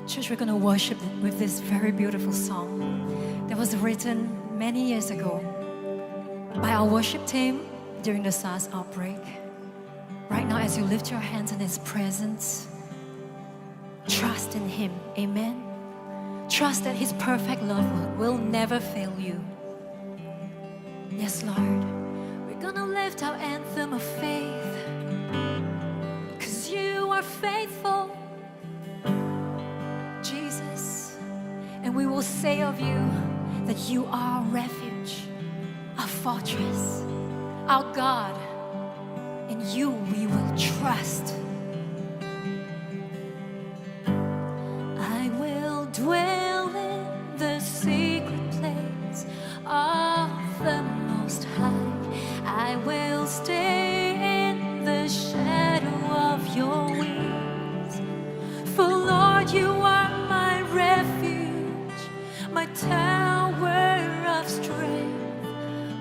Church, we're going to worship with this very beautiful song that was written many years ago by our worship team during the SARS outbreak. Right now, as you lift your hands in His presence, trust in Him. Amen. Trust that His perfect love will never fail you. Yes, Lord. We're going to lift our anthem of faith, 'cause you are faithful, Jesus. And we will say of you that you are our refuge, our fortress, our God. In you we will trust. I will dwell in the secret place of the Most High. I will stay in the shadow of your wings. For Lord, you are my refuge, my tower of strength.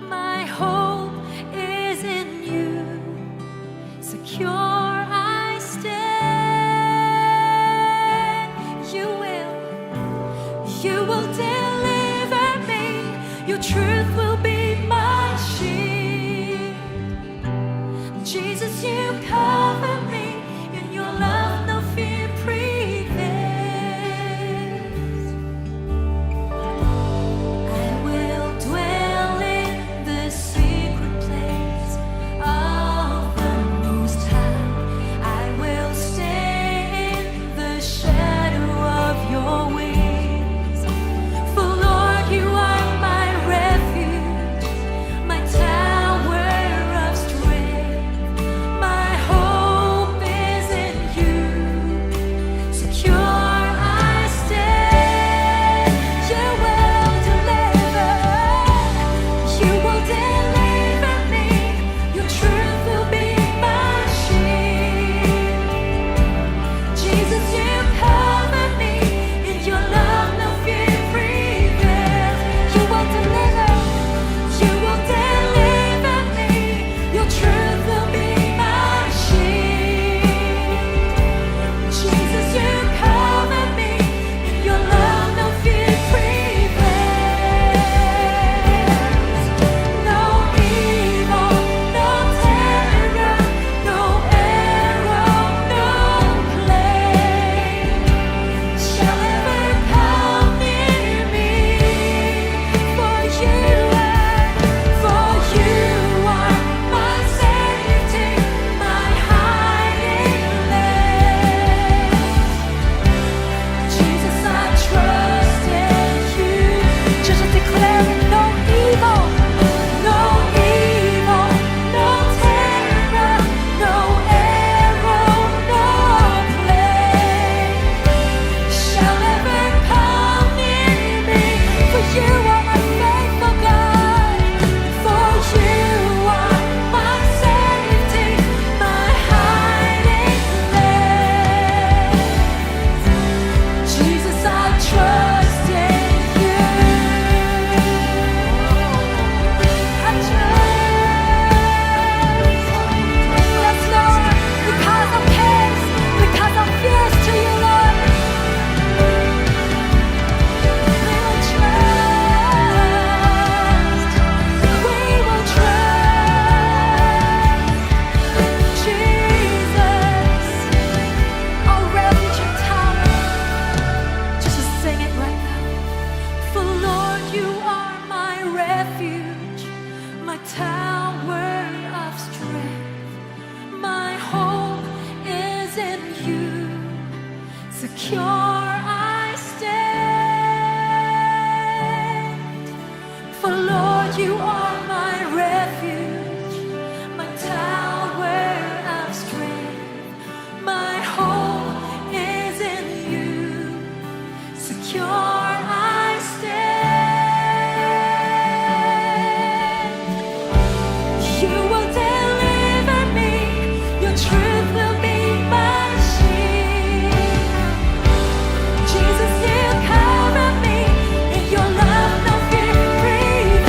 My hope is in you. Secure I stand. You will deliver me. Your truth will be my shield. Jesus, you cover me. In your love no fear prevails. I will dwell in the secret place of the Most High. I will stay in the shadow of your wings. For Lord, you are my refuge, my tower of strength. My hope is in you. Secure I stand. You will deliver. You will deliver me. Your truth will be my shield. Jesus, you cover me. In your love no fear prevails. You will deliver. You will deliver me. Your truth will be my shield. Jesus, you cover me. In your love no fear prevails. No evil, no terror, no arrow, no plague shall ever come near me. For you are my safety, my hiding place. Jesus, I trust in you. Just declaring no evil, no evil, no terror, no arrow, no plague shall ever come near me. For you are my faithful God. For you are my safety, my hiding place. Jesus, I trust in you. I trust. Yes, Lord, because I'm cast, because I'm fierce to you, Lord. We will trust. We will trust. Jesus, our refuge and tower. Just sing it right now. For Lord, you are my refuge, my tower of strength. My hope is in you. Secure I stand. For Lord, you are my refuge, my tower of strength. My hope is in you. Secure I stand. You will deliver me. Your truth will be my shield. Jesus, you cover me. In your love no fear prevails.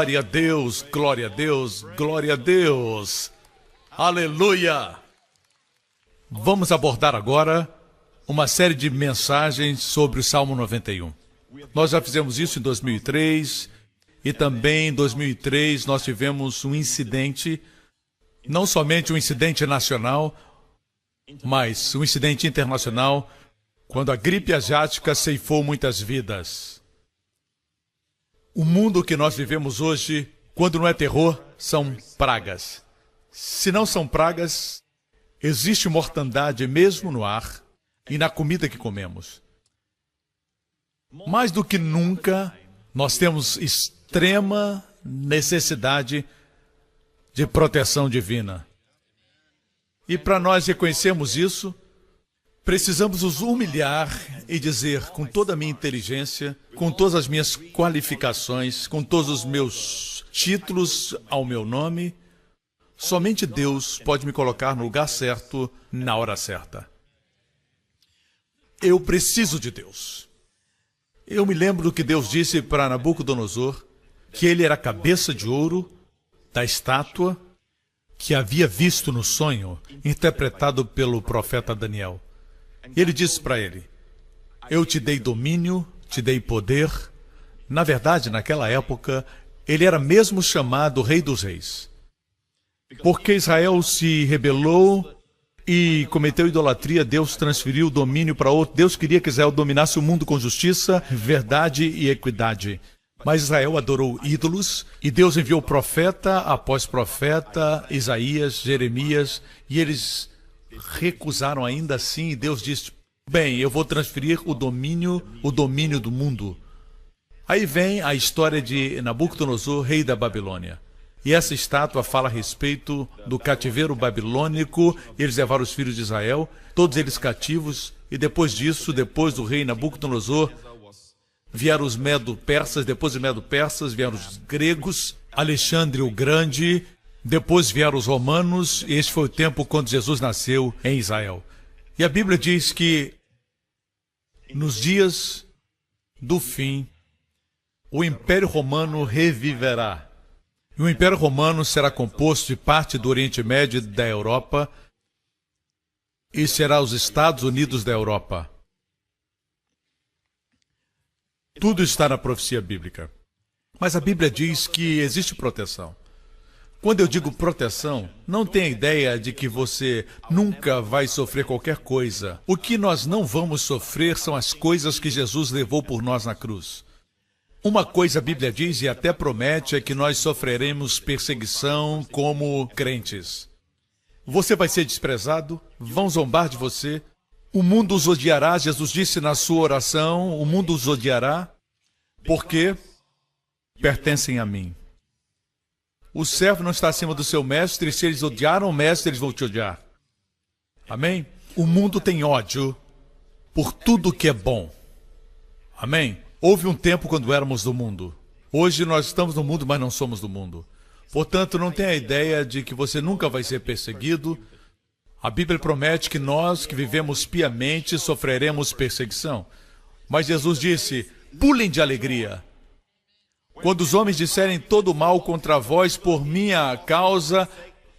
Glória a Deus, glória a Deus, glória a Deus. Aleluia! Vamos abordar agora uma série de mensagens sobre o Salmo 91. Nós já fizemos isso em 2003 e também em 2003 nós tivemos um incidente, não somente um incidente nacional, mas um incidente internacional, quando a gripe asiática ceifou muitas vidas. O mundo que nós vivemos hoje, quando não é terror, são pragas. Se não são pragas, existe mortandade mesmo no ar e na comida que comemos. Mais do que nunca, nós temos extrema necessidade de proteção divina. E para nós reconhecermos isso, precisamos nos humilhar e dizer com toda a minha inteligência, com todas as minhas qualificações, com todos os meus títulos ao meu nome, somente Deus pode me colocar no lugar certo, na hora certa. Eu preciso de Deus. Eu me lembro do que Deus disse para Nabucodonosor, que ele era a cabeça de ouro da estátua que havia visto no sonho, interpretado pelo profeta Daniel. E ele disse para ele: eu te dei domínio, te dei poder. Na verdade, naquela época, ele era mesmo chamado Rei dos Reis. Porque Israel se rebelou e cometeu idolatria, Deus transferiu o domínio para outro. Deus queria que Israel dominasse o mundo com justiça, verdade e equidade. Mas Israel adorou ídolos e Deus enviou profeta após profeta, Isaías, Jeremias, e eles recusaram ainda assim, e Deus disse: bem, eu vou transferir o domínio do mundo. Aí vem a história de Nabucodonosor, rei da Babilônia. E essa estátua fala a respeito do cativeiro babilônico. Eles levaram os filhos de Israel, todos eles cativos, e depois disso, depois do rei Nabucodonosor, vieram os medo-persas, depois dos medo-persas vieram os gregos, Alexandre o Grande. Depois vieram os romanos, e este foi o tempo quando Jesus nasceu em Israel. E a Bíblia diz que nos dias do fim, o Império Romano reviverá. E o Império Romano será composto de parte do Oriente Médio e da Europa, e será os Estados Unidos da Europa. Tudo está na profecia bíblica. Mas a Bíblia diz que existe proteção. Quando eu digo proteção, não tenha ideia de que você nunca vai sofrer qualquer coisa. O que nós não vamos sofrer são as coisas que Jesus levou por nós na cruz. Uma coisa a Bíblia diz e até promete é que nós sofreremos perseguição como crentes. Você vai ser desprezado, vão zombar de você, o mundo os odiará. Jesus disse na sua oração: o mundo os odiará porque pertencem a mim. O servo não está acima do seu mestre, e se eles odiaram o mestre, eles vão te odiar. Amém? O mundo tem ódio por tudo que é bom. Amém? Houve um tempo quando éramos do mundo. Hoje nós estamos no mundo, mas não somos do mundo. Portanto, não tenha a ideia de que você nunca vai ser perseguido. A Bíblia promete que nós, que vivemos piamente, sofreremos perseguição. Mas Jesus disse: pulem de alegria. Quando os homens disserem todo o mal contra vós por minha causa,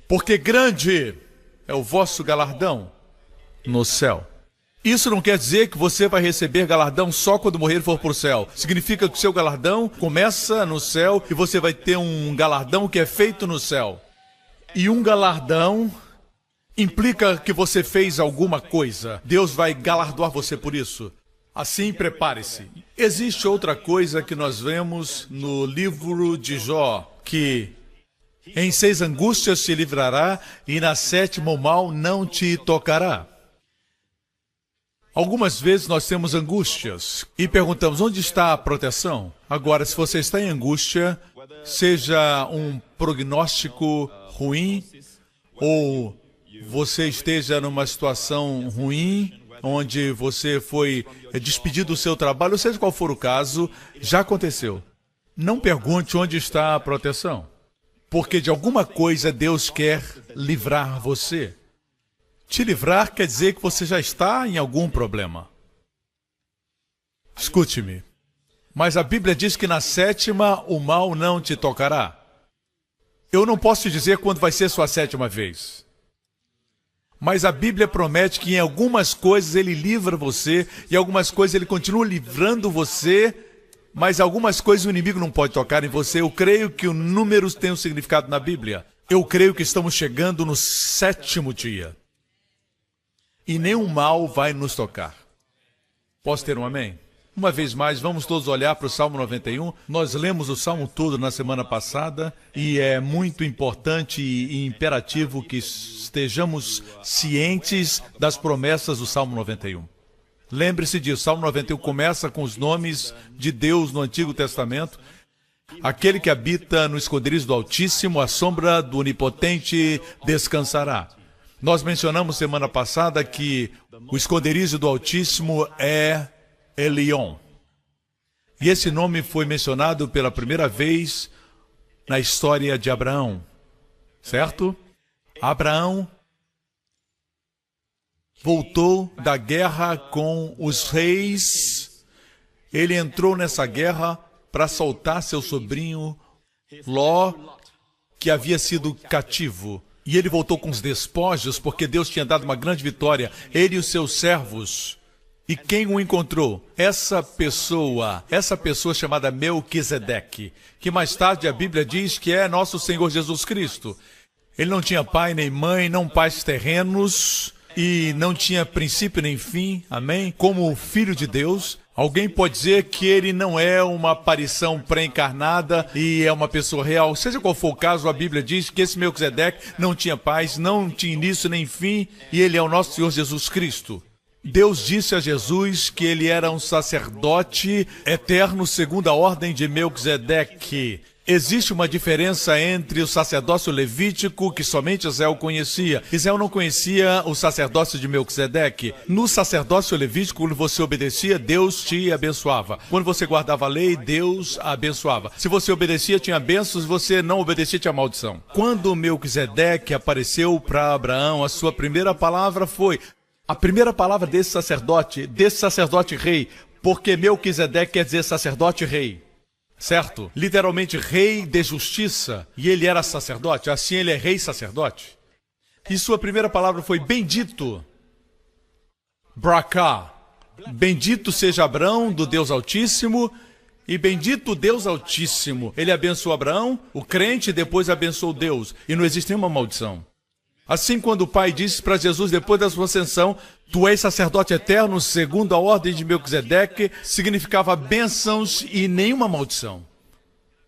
porque grande é o vosso galardão no céu. Isso não quer dizer que você vai receber galardão só quando morrer e for para o céu. Significa que o seu galardão começa no céu e você vai ter um galardão que é feito no céu. E um galardão implica que você fez alguma coisa. Deus vai galardoar você por isso. Assim, prepare-se. Existe outra coisa que nós vemos no livro de Jó, que em 6 angústias te livrará e na 7ª o mal não te tocará. Algumas vezes nós temos angústias e perguntamos: onde está a proteção? Agora, se você está em angústia, seja um prognóstico ruim ou você esteja numa situação ruim, onde você foi despedido do seu trabalho, seja qual for o caso, já aconteceu. Não pergunte onde está a proteção, porque de alguma coisa Deus quer livrar você. Te livrar quer dizer que você já está em algum problema. Escute-me. Mas a Bíblia diz que na sétima o mal não te tocará. Eu não posso te dizer quando vai ser sua sétima vez. Mas a Bíblia promete que em algumas coisas ele livra você, e algumas coisas ele continua livrando você, mas algumas coisas o inimigo não pode tocar em você. Eu creio que os números têm um significado na Bíblia. Eu creio que estamos chegando no 7º dia. E nenhum mal vai nos tocar. Posso ter um amém? Uma vez mais, vamos todos olhar para o Salmo 91. Nós lemos o Salmo todo na semana passada e é muito importante e imperativo que estejamos cientes das promessas do Salmo 91. Lembre-se disso, o Salmo 91 começa com os nomes de Deus no Antigo Testamento. Aquele que habita no esconderijo do Altíssimo, a sombra do Onipotente descansará. Nós mencionamos semana passada que o esconderijo do Altíssimo é Elion. E esse nome foi mencionado pela primeira vez na história de Abraão, certo? Abraão voltou da guerra com os reis. Ele entrou nessa guerra para soltar seu sobrinho Ló, que havia sido cativo. E ele voltou com os despojos, porque Deus tinha dado uma grande vitória, ele e os seus servos. E quem o encontrou? Essa pessoa chamada Melquisedeque, que mais tarde a Bíblia diz que é nosso Senhor Jesus Cristo. Ele não tinha pai nem mãe, não pais terrenos, e não tinha princípio nem fim, amém? Como filho de Deus. Alguém pode dizer que ele não é uma aparição pré-encarnada e é uma pessoa real. Seja qual for o caso, a Bíblia diz que esse Melquisedeque não tinha paz, não tinha início nem fim, e ele é o nosso Senhor Jesus Cristo. Deus disse a Jesus que ele era um sacerdote eterno segundo a ordem de Melquisedeque. Existe uma diferença entre o sacerdócio levítico, que somente Israel conhecia. Israel não conhecia o sacerdócio de Melquisedeque. No sacerdócio levítico, quando você obedecia, Deus te abençoava. Quando você guardava a lei, Deus a abençoava. Se você obedecia, tinha bênçãos. Se você não obedecia, tinha maldição. Quando Melquisedeque apareceu para Abraão, a sua primeira palavra foi... A primeira palavra desse sacerdote rei, porque Melquisedeque quer dizer sacerdote rei. Certo? Literalmente rei de justiça. E ele era sacerdote, assim ele é rei sacerdote. E sua primeira palavra foi bendito. Bracá. Bendito seja Abraão do Deus Altíssimo. E bendito o Deus Altíssimo. Ele abençoou Abraão, o crente, e depois abençoou Deus. E não existe nenhuma maldição. Assim, quando o Pai disse para Jesus, depois da sua ascensão, tu és sacerdote eterno, segundo a ordem de Melquisedeque, significava bênçãos e nenhuma maldição.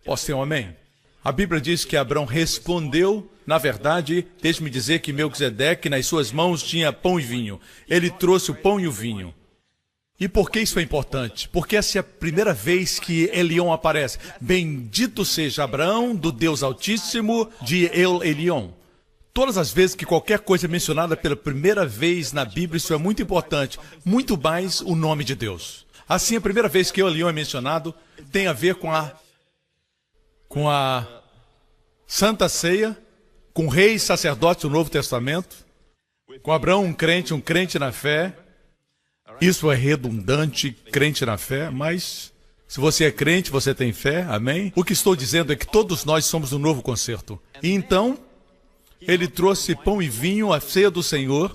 Posso ter um amém? A Bíblia diz que Abraão respondeu, na verdade, deixe-me dizer que Melquisedeque, nas suas mãos, tinha pão e vinho. Ele trouxe o pão e o vinho. E por que isso é importante? Porque essa é a primeira vez que Elion aparece. Bendito seja Abraão, do Deus Altíssimo, de El Elion. Todas as vezes que qualquer coisa é mencionada pela primeira vez na Bíblia, isso é muito importante, muito mais o nome de Deus. Assim, a primeira vez que El Elion é mencionado tem a ver com a Santa Ceia, com reis e sacerdotes do Novo Testamento, com Abraão, um crente na fé. Isso é redundante, crente na fé, mas se você é crente, você tem fé, amém? O que estou dizendo é que todos nós somos um novo concerto. E então... ele trouxe pão e vinho, a ceia do Senhor.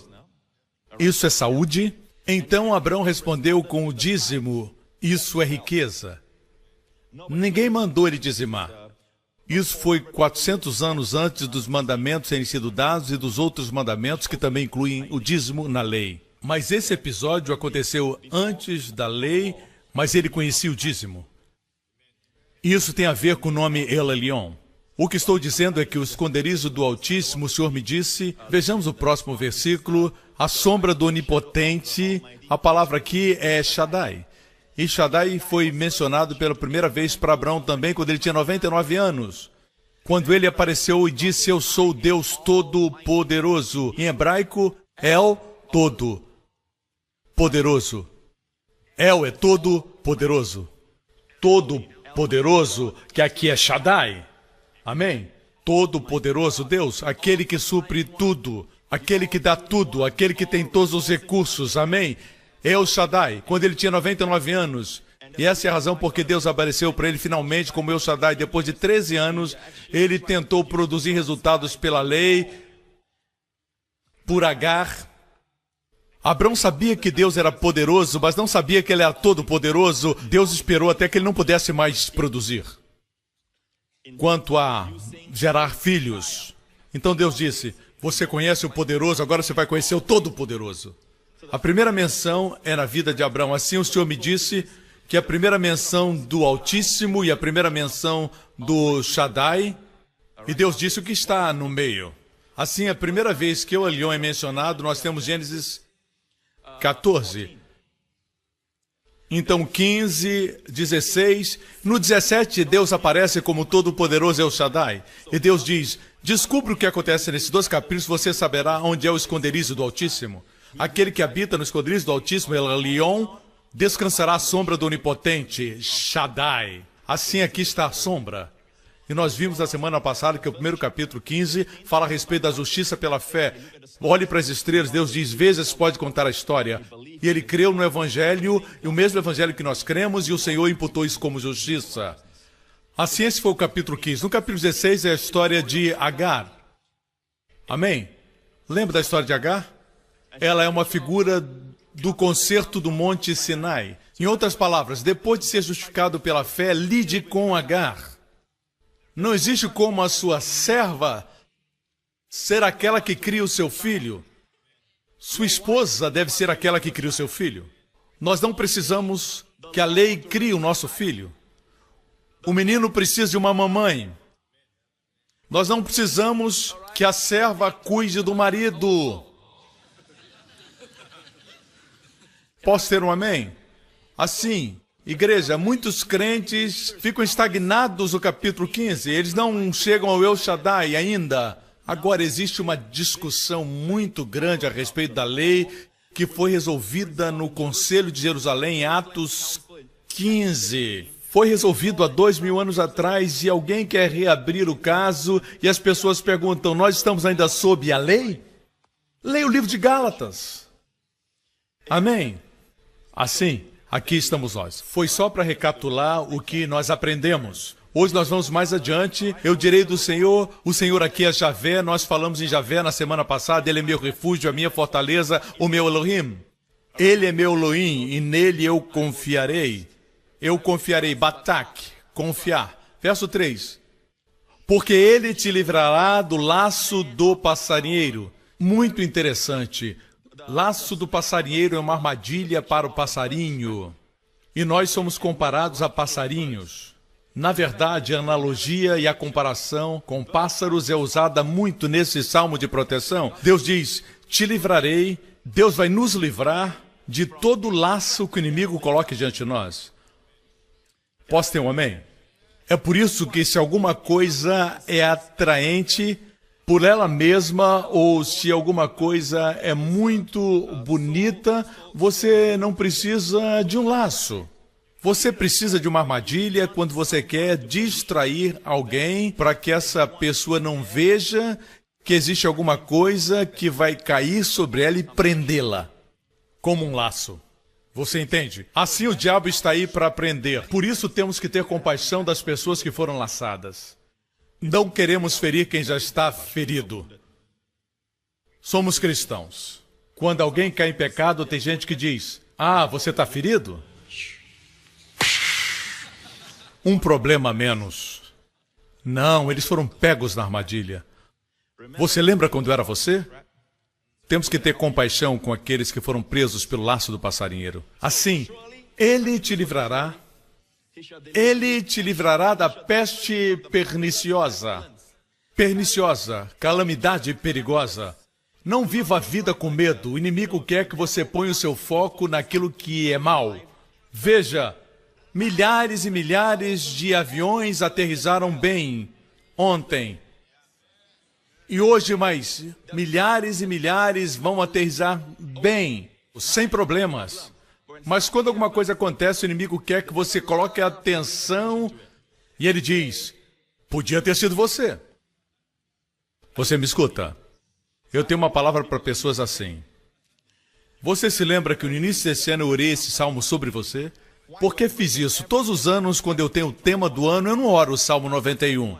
Isso é saúde. Então Abraão respondeu com o dízimo. Isso é riqueza. Ninguém mandou ele dizimar. Isso foi 400 anos antes dos mandamentos terem sido dados e dos outros mandamentos que também incluem o dízimo na lei. Mas esse episódio aconteceu antes da lei, mas ele conhecia o dízimo. Isso tem a ver com o nome El Elion. O que estou dizendo é que o esconderijo do Altíssimo, o Senhor me disse, vejamos o próximo versículo, a sombra do Onipotente, a palavra aqui é Shaddai. E Shaddai foi mencionado pela primeira vez para Abraão também, quando ele tinha 99 anos. Quando ele apareceu e disse, eu sou Deus Todo-Poderoso. Em hebraico, El Todo-Poderoso. El é Todo-Poderoso. Todo-Poderoso, que aqui é Shaddai. Amém? Todo-Poderoso Deus, aquele que supre tudo, aquele que dá tudo, aquele que tem todos os recursos, amém? El Shaddai, quando ele tinha 99 anos, E essa é a razão porque Deus apareceu para ele finalmente como El Shaddai. Depois de 13 anos, ele tentou produzir resultados pela lei, por Agar. Abraão sabia que Deus era poderoso, mas não sabia que ele era todo-poderoso. Deus esperou até que ele não pudesse mais produzir. Quanto a gerar filhos, então Deus disse, você conhece o poderoso, agora você vai conhecer o todo-poderoso. A primeira menção é na vida de Abraão. Assim o Senhor me disse que a primeira menção do Altíssimo e a primeira menção do Shaddai, e Deus disse o que está no meio. Assim, a primeira vez que o Elion é mencionado, nós temos Gênesis 14. Então, 15, 16. No 17, Deus aparece como Todo-Poderoso El Shaddai. E Deus diz, descubra o que acontece nesses 2 capítulos, você saberá onde é o esconderijo do Altíssimo. Aquele que habita no esconderijo do Altíssimo, El Elion, descansará à sombra do Onipotente, Shaddai. Assim aqui está a sombra. E nós vimos na semana passada que o primeiro capítulo 15 fala a respeito da justiça pela fé. Olhe para as estrelas, Deus diz, veja se pode contar a história. E ele creu no Evangelho, e o mesmo Evangelho que nós cremos, e o Senhor imputou isso como justiça. Assim, esse foi o capítulo 15. No capítulo 16 é a história de Agar. Amém? Lembra da história de Agar? Ela é uma figura do concerto do Monte Sinai. Em outras palavras, depois de ser justificado pela fé, lide com Agar. Não existe como a sua serva ser aquela que cria o seu filho. Sua esposa deve ser aquela que cria o seu filho. Nós não precisamos que a lei crie o nosso filho. O menino precisa de uma mamãe. Nós não precisamos que a serva cuide do marido. Posso ter um amém? Assim, igreja, muitos crentes ficam estagnados no capítulo 15. Eles não chegam ao El Shaddai ainda. Agora, existe uma discussão muito grande a respeito da lei que foi resolvida no Conselho de Jerusalém, em Atos 15. Foi resolvido há 2000 anos atrás e alguém quer reabrir o caso e as pessoas perguntam, nós estamos ainda sob a lei? Leia o livro de Gálatas. Amém? Assim, aqui estamos nós. Foi só para recapitular o que nós aprendemos. Hoje nós vamos mais adiante. Eu direi do Senhor, o Senhor aqui é Javé. Nós falamos em Javé na semana passada. Ele é meu refúgio, a minha fortaleza, o meu Elohim. Ele é meu Elohim e nele eu confiarei. Eu confiarei. Batak, confiar. Verso 3. Porque ele te livrará do laço do passarinheiro. Muito interessante. Laço do passarinheiro é uma armadilha para o passarinho. E nós somos comparados a passarinhos. Na verdade, a analogia e a comparação com pássaros é usada muito nesse salmo de proteção. Deus diz, te livrarei, Deus vai nos livrar de todo laço que o inimigo coloque diante de nós. Posso ter um amém? É por isso que se alguma coisa é atraente por ela mesma, ou se alguma coisa é muito bonita, você não precisa de um laço. Você precisa de uma armadilha quando você quer distrair alguém para que essa pessoa não veja que existe alguma coisa que vai cair sobre ela e prendê-la, como um laço. Você entende? Assim o diabo está aí para prender. Por isso temos que ter compaixão das pessoas que foram laçadas. Não queremos ferir quem já está ferido. Somos cristãos. Quando alguém cai em pecado, tem gente que diz, ah, você está ferido? Um problema a menos. Não, eles foram pegos na armadilha. Você lembra quando era você? Temos que ter compaixão com aqueles que foram presos pelo laço do passarinheiro. Assim, ele te livrará. Ele te livrará da peste perniciosa. Perniciosa, calamidade perigosa. Não viva a vida com medo. O inimigo quer que você ponha o seu foco naquilo que é mal. Veja, milhares e milhares de aviões aterrissaram bem ontem. E hoje mais milhares e milhares vão aterrissar bem, sem problemas. Mas quando alguma coisa acontece, o inimigo quer que você coloque atenção e ele diz, podia ter sido você. Você me escuta? Eu tenho uma palavra para pessoas assim. Você se lembra que no início desse ano eu orei esse salmo sobre você? Por que fiz isso? Todos os anos, quando eu tenho o tema do ano, eu não oro o Salmo 91.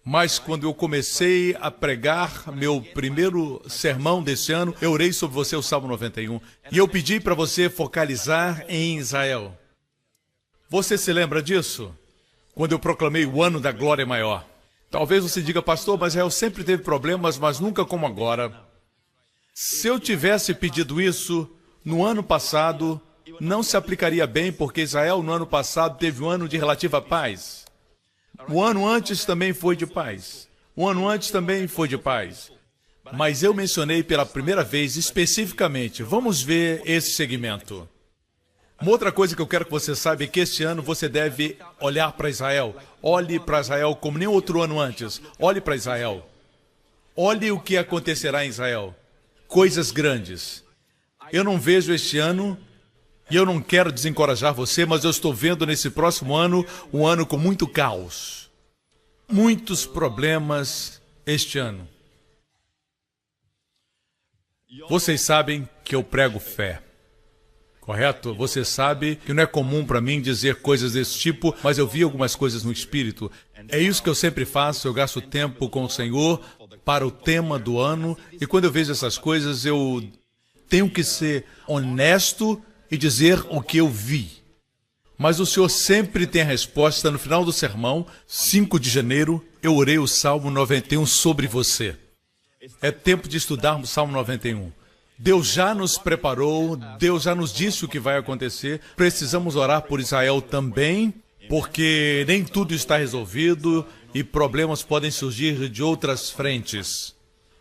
Mas quando eu comecei a pregar meu primeiro sermão desse ano, eu orei sobre você o Salmo 91. E eu pedi para você focalizar em Israel. Você se lembra disso? Quando eu proclamei o ano da glória maior. Talvez você diga, pastor, mas Israel sempre teve problemas, mas nunca como agora. Se eu tivesse pedido isso no ano passado, não se aplicaria bem, porque Israel no ano passado teve um ano de relativa paz. O ano antes também foi de paz. O ano antes também foi de paz. Mas eu mencionei pela primeira vez especificamente. Vamos ver esse segmento. Uma outra coisa que eu quero que você saiba é que este ano você deve olhar para Israel. Olhe para Israel como nem outro ano antes. Olhe para Israel. Olhe o que acontecerá em Israel. Coisas grandes. Eu não vejo este ano, e eu não quero desencorajar você, mas eu estou vendo nesse próximo ano um ano com muito caos. Muitos problemas este ano. Vocês sabem que eu prego fé. Correto? Você sabe que não é comum para mim dizer coisas desse tipo, mas eu vi algumas coisas no Espírito. É isso que eu sempre faço, eu gasto tempo com o Senhor para o tema do ano, e quando eu vejo essas coisas, eu tenho que ser honesto e dizer o que eu vi. Mas o Senhor sempre tem a resposta. No final do sermão, 5 de janeiro, eu orei o Salmo 91 sobre você. É tempo de estudarmos o Salmo 91. Deus já nos preparou, Deus já nos disse o que vai acontecer. Precisamos orar por Israel também, porque nem tudo está resolvido e problemas podem surgir de outras frentes.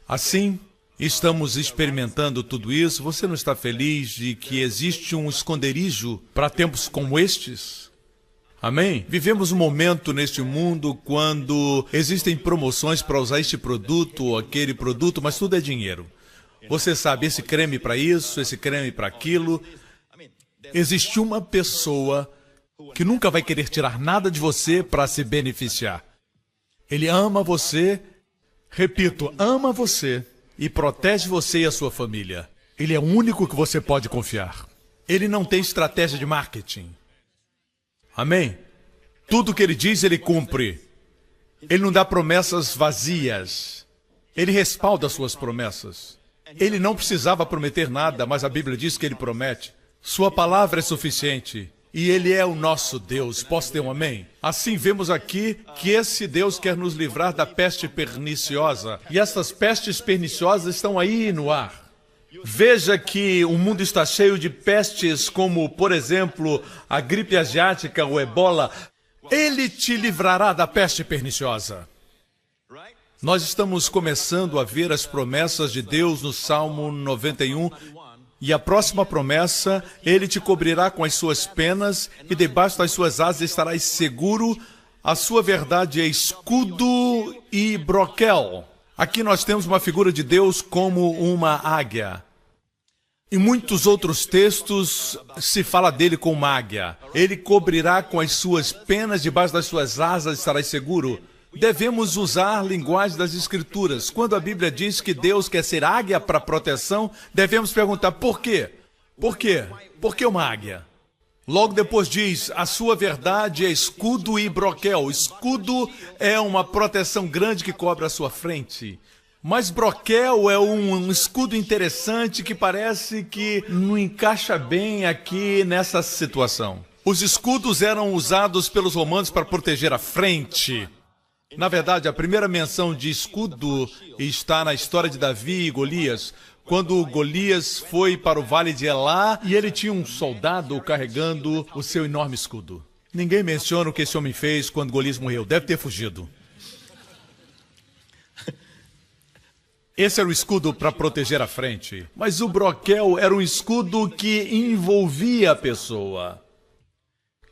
Assim, estamos experimentando tudo isso. Você não está feliz de que existe um esconderijo para tempos como estes? Amém? Vivemos um momento neste mundo quando existem promoções para usar este produto ou aquele produto, mas tudo é dinheiro. Você sabe, esse creme para isso, esse creme para aquilo. Existe uma pessoa que nunca vai querer tirar nada de você para se beneficiar. Ele ama você, repito, ama você e protege você e a sua família. Ele é o único que você pode confiar. Ele não tem estratégia de marketing. Amém? Tudo que ele diz, ele cumpre. Ele não dá promessas vazias. Ele respalda as suas promessas. Ele não precisava prometer nada, mas a Bíblia diz que ele promete. Sua palavra é suficiente. E Ele é o nosso Deus. Posso ter um amém? Assim vemos aqui que esse Deus quer nos livrar da peste perniciosa. E essas pestes perniciosas estão aí no ar. Veja que o mundo está cheio de pestes como, por exemplo, a gripe asiática, o ebola. Ele te livrará da peste perniciosa. Nós estamos começando a ver as promessas de Deus no Salmo 91. E a próxima promessa, Ele te cobrirá com as suas penas e debaixo das suas asas estarás seguro. A sua verdade é escudo e broquel. Aqui nós temos uma figura de Deus como uma águia. Em muitos outros textos se fala dele como uma águia. Ele cobrirá com as suas penas, debaixo das suas asas estarás seguro. Devemos usar a linguagem das Escrituras. Quando a Bíblia diz que Deus quer ser águia para proteção, devemos perguntar por quê? Por quê? Por que uma águia? Logo depois diz, a sua verdade é escudo e broquel. Escudo é uma proteção grande que cobre a sua frente. Mas broquel é um escudo interessante que parece que não encaixa bem aqui nessa situação. Os escudos eram usados pelos romanos para proteger a frente. Na verdade, a primeira menção de escudo está na história de Davi e Golias, quando Golias foi para o vale de Elá e ele tinha um soldado carregando o seu enorme escudo. Ninguém menciona o que esse homem fez quando Golias morreu. Deve ter fugido. Esse era o escudo para proteger a frente. Mas o broquel era um escudo que envolvia a pessoa.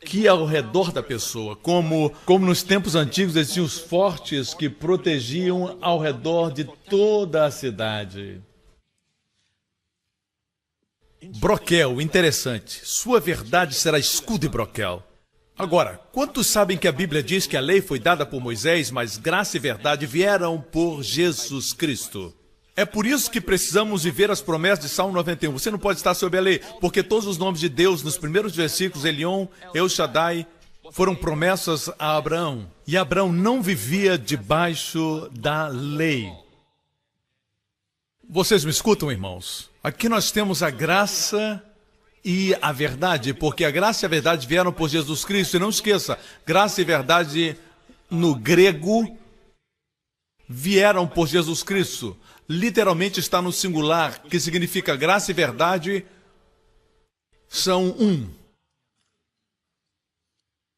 Que ao redor da pessoa, como nos tempos antigos existiam os fortes que protegiam ao redor de toda a cidade. Broquel, interessante. Sua verdade será escudo e broquel. Agora, quantos sabem que a Bíblia diz que a lei foi dada por Moisés, mas graça e verdade vieram por Jesus Cristo? É por isso que precisamos viver as promessas de Salmo 91. Você não pode estar sob a lei, porque todos os nomes de Deus, nos primeiros versículos, Elion, El Shaddai, foram promessas a Abraão. E Abraão não vivia debaixo da lei. Vocês me escutam, irmãos? Aqui nós temos a graça e a verdade, porque a graça e a verdade vieram por Jesus Cristo. E não esqueça, graça e verdade no grego vieram por Jesus Cristo. Literalmente está no singular, que significa graça e verdade são um.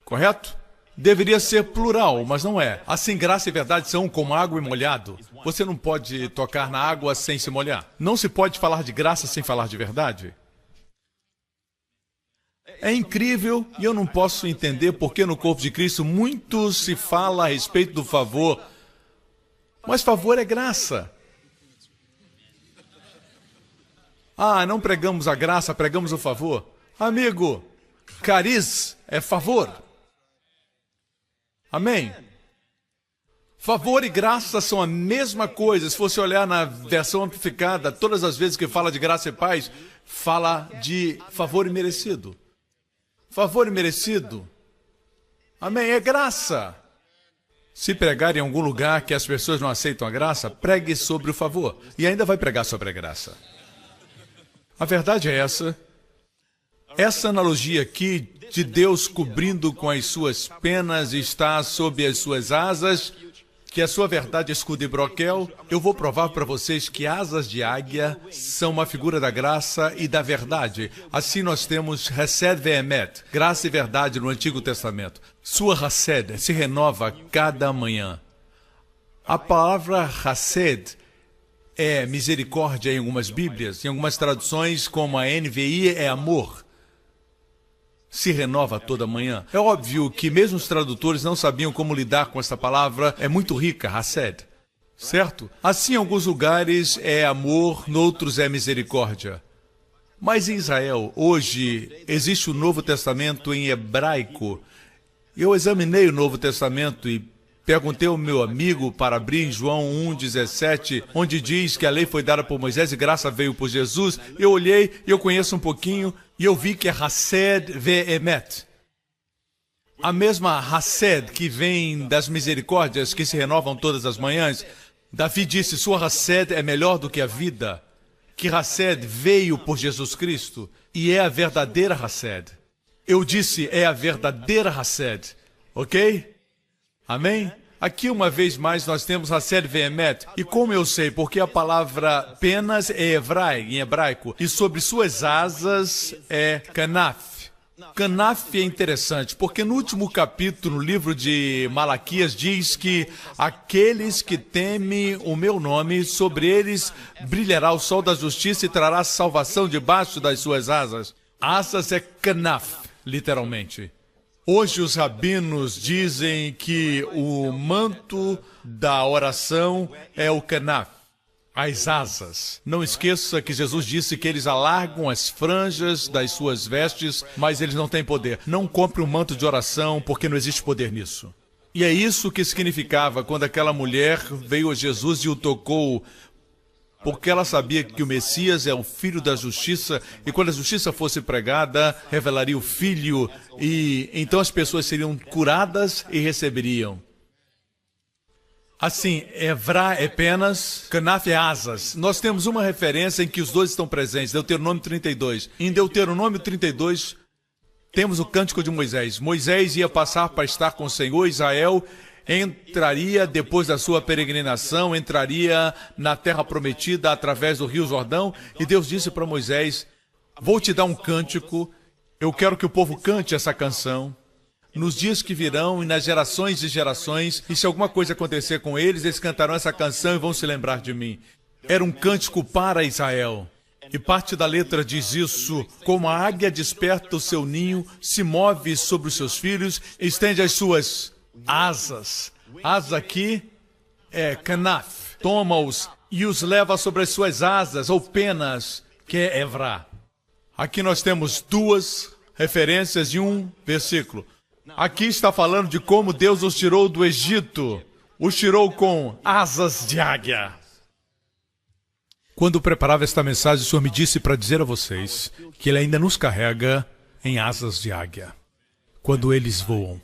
Correto? Deveria ser plural, mas não é. Assim, graça e verdade são como água e molhado. Você não pode tocar na água sem se molhar. Não se pode falar de graça sem falar de verdade. É incrível e eu não posso entender porque no corpo de Cristo muito se fala a respeito do favor. Mas favor é graça. Ah, não pregamos a graça, pregamos o favor. Amigo, cariz é favor. Amém? Favor e graça são a mesma coisa. Se você olhar na versão amplificada, todas as vezes que fala de graça e paz, fala de favor imerecido. Favor imerecido. Amém? É graça. Se pregar em algum lugar que as pessoas não aceitam a graça, pregue sobre o favor. E ainda vai pregar sobre a graça. A verdade é essa. Essa analogia aqui de Deus cobrindo com as suas penas está sob as suas asas, que a sua verdade é escudo e broquel. Eu vou provar para vocês que asas de águia são uma figura da graça e da verdade. Assim nós temos Hesed ve'emet, graça e verdade no Antigo Testamento. Sua Hesed se renova cada manhã. A palavra Hesed é misericórdia em algumas Bíblias, em algumas traduções, como a NVI, é amor. Se renova toda manhã. É óbvio que mesmo os tradutores não sabiam como lidar com essa palavra, é muito rica, Hesed. Certo? Assim, em alguns lugares é amor, noutros é misericórdia. Mas em Israel, hoje, existe o Novo Testamento em hebraico. Eu examinei o Novo Testamento e perguntei ao meu amigo para abrir em João 1,17, onde diz que a lei foi dada por Moisés e graça veio por Jesus. Eu olhei, eu conheço um pouquinho, e eu vi que é Hesed ve'emet. A mesma Hesed que vem das misericórdias que se renovam todas as manhãs. Davi disse, sua Hesed é melhor do que a vida. Que Hesed veio por Jesus Cristo e é a verdadeira Hesed. Eu disse, é a verdadeira Hesed. Ok? Amém? Aqui, uma vez mais, nós temos Hesed ve'emet. E como eu sei? Porque a palavra penas é em hebraico. E sobre suas asas é kanaf. Kanaf é interessante, porque no último capítulo, no livro de Malaquias, diz que aqueles que temem o meu nome, sobre eles brilhará o sol da justiça e trará salvação debaixo das suas asas. Asas é kanaf, literalmente. Hoje os rabinos dizem que o manto da oração é o kanaf, as asas. Não esqueça que Jesus disse que eles alargam as franjas das suas vestes, mas eles não têm poder. Não compre um manto de oração, porque não existe poder nisso. E é isso que significava quando aquela mulher veio a Jesus e o tocou, porque ela sabia que o Messias é o Filho da Justiça, e quando a justiça fosse pregada, revelaria o Filho, e então as pessoas seriam curadas e receberiam. Assim, Evrá é penas, Kanaf é asas. Nós temos uma referência em que os dois estão presentes, Deuteronômio 32. Em Deuteronômio 32, temos o Cântico de Moisés. Moisés ia passar para estar com o Senhor. Israel entraria, depois da sua peregrinação, entraria na terra prometida através do rio Jordão. E Deus disse para Moisés, vou te dar um cântico, eu quero que o povo cante essa canção nos dias que virão e nas gerações de gerações, e se alguma coisa acontecer com eles, eles cantarão essa canção e vão se lembrar de mim. Era um cântico para Israel. E parte da letra diz isso, como a águia desperta o seu ninho, se move sobre os seus filhos, estende as suas asas. Asa aqui é kanaf. Toma-os e os leva sobre as suas asas, ou penas, que é Evrá. Aqui nós temos duas referências e um versículo. Aqui está falando de como Deus os tirou do Egito. Os tirou com asas de águia. Quando preparava esta mensagem, o Senhor me disse para dizer a vocês que Ele ainda nos carrega em asas de águia, quando eles voam.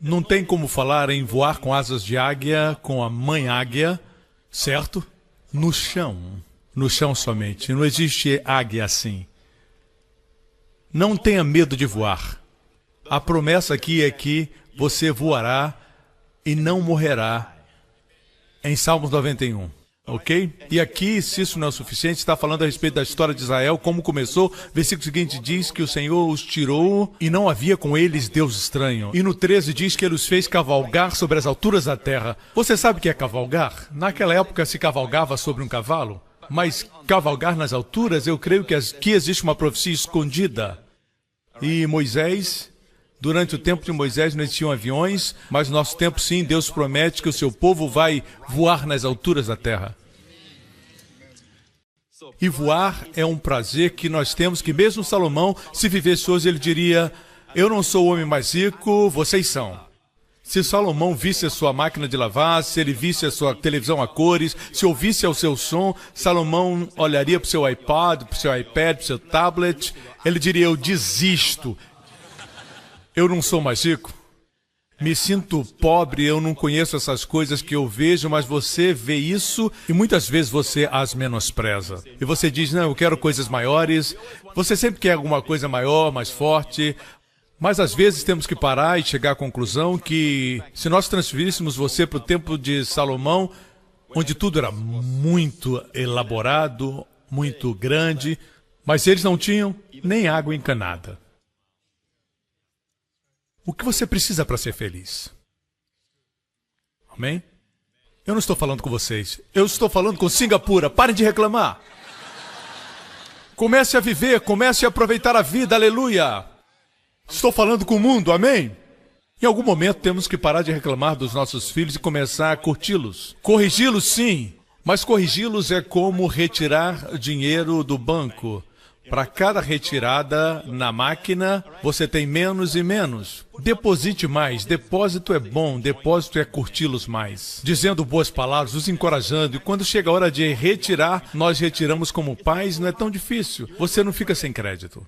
Não tem como falar em voar com asas de águia, com a mãe águia, certo? No chão somente. Não existe águia assim. Não tenha medo de voar. A promessa aqui é que você voará e não morrerá, em Salmos 91. Ok? E aqui, se isso não é o suficiente, está falando a respeito da história de Israel, como começou. Versículo seguinte diz que o Senhor os tirou e não havia com eles Deus estranho. E no 13 diz que Ele os fez cavalgar sobre as alturas da terra. Você sabe o que é cavalgar? Naquela época se cavalgava sobre um cavalo, mas cavalgar nas alturas, eu creio que aqui existe uma profecia escondida. E Moisés, durante o tempo de Moisés não existiam aviões, mas no nosso tempo sim, Deus promete que o seu povo vai voar nas alturas da terra. E voar é um prazer que nós temos, que mesmo Salomão, se vivesse hoje, ele diria: eu não sou o homem mais rico, vocês são. Se Salomão visse a sua máquina de lavar, se ele visse a sua televisão a cores, se ouvisse o seu som, Salomão olharia para o seu iPod, para o seu iPad, para o seu tablet, ele diria: eu desisto. Eu não sou mais rico. Me sinto pobre, eu não conheço essas coisas que eu vejo, mas você vê isso e muitas vezes você as menospreza. E você diz: não, eu quero coisas maiores. Você sempre quer alguma coisa maior, mais forte. Mas às vezes temos que parar e chegar à conclusão que se nós transferíssemos você para o tempo de Salomão, onde tudo era muito elaborado, muito grande, mas eles não tinham nem água encanada. O que você precisa para ser feliz? Amém? Eu não estou falando com vocês. Eu estou falando com Singapura. Parem de reclamar. Comece a viver, comece a aproveitar a vida. Aleluia. Estou falando com o mundo. Amém? Em algum momento temos que parar de reclamar dos nossos filhos e começar a curti-los. Corrigi-los, sim. Mas corrigi-los é como retirar dinheiro do banco. Para cada retirada na máquina, você tem menos e menos. Deposite mais. Depósito é bom. Depósito é curti-los mais. Dizendo boas palavras, os encorajando. E quando chega a hora de retirar, nós retiramos como pais. Não é tão difícil. Você não fica sem crédito.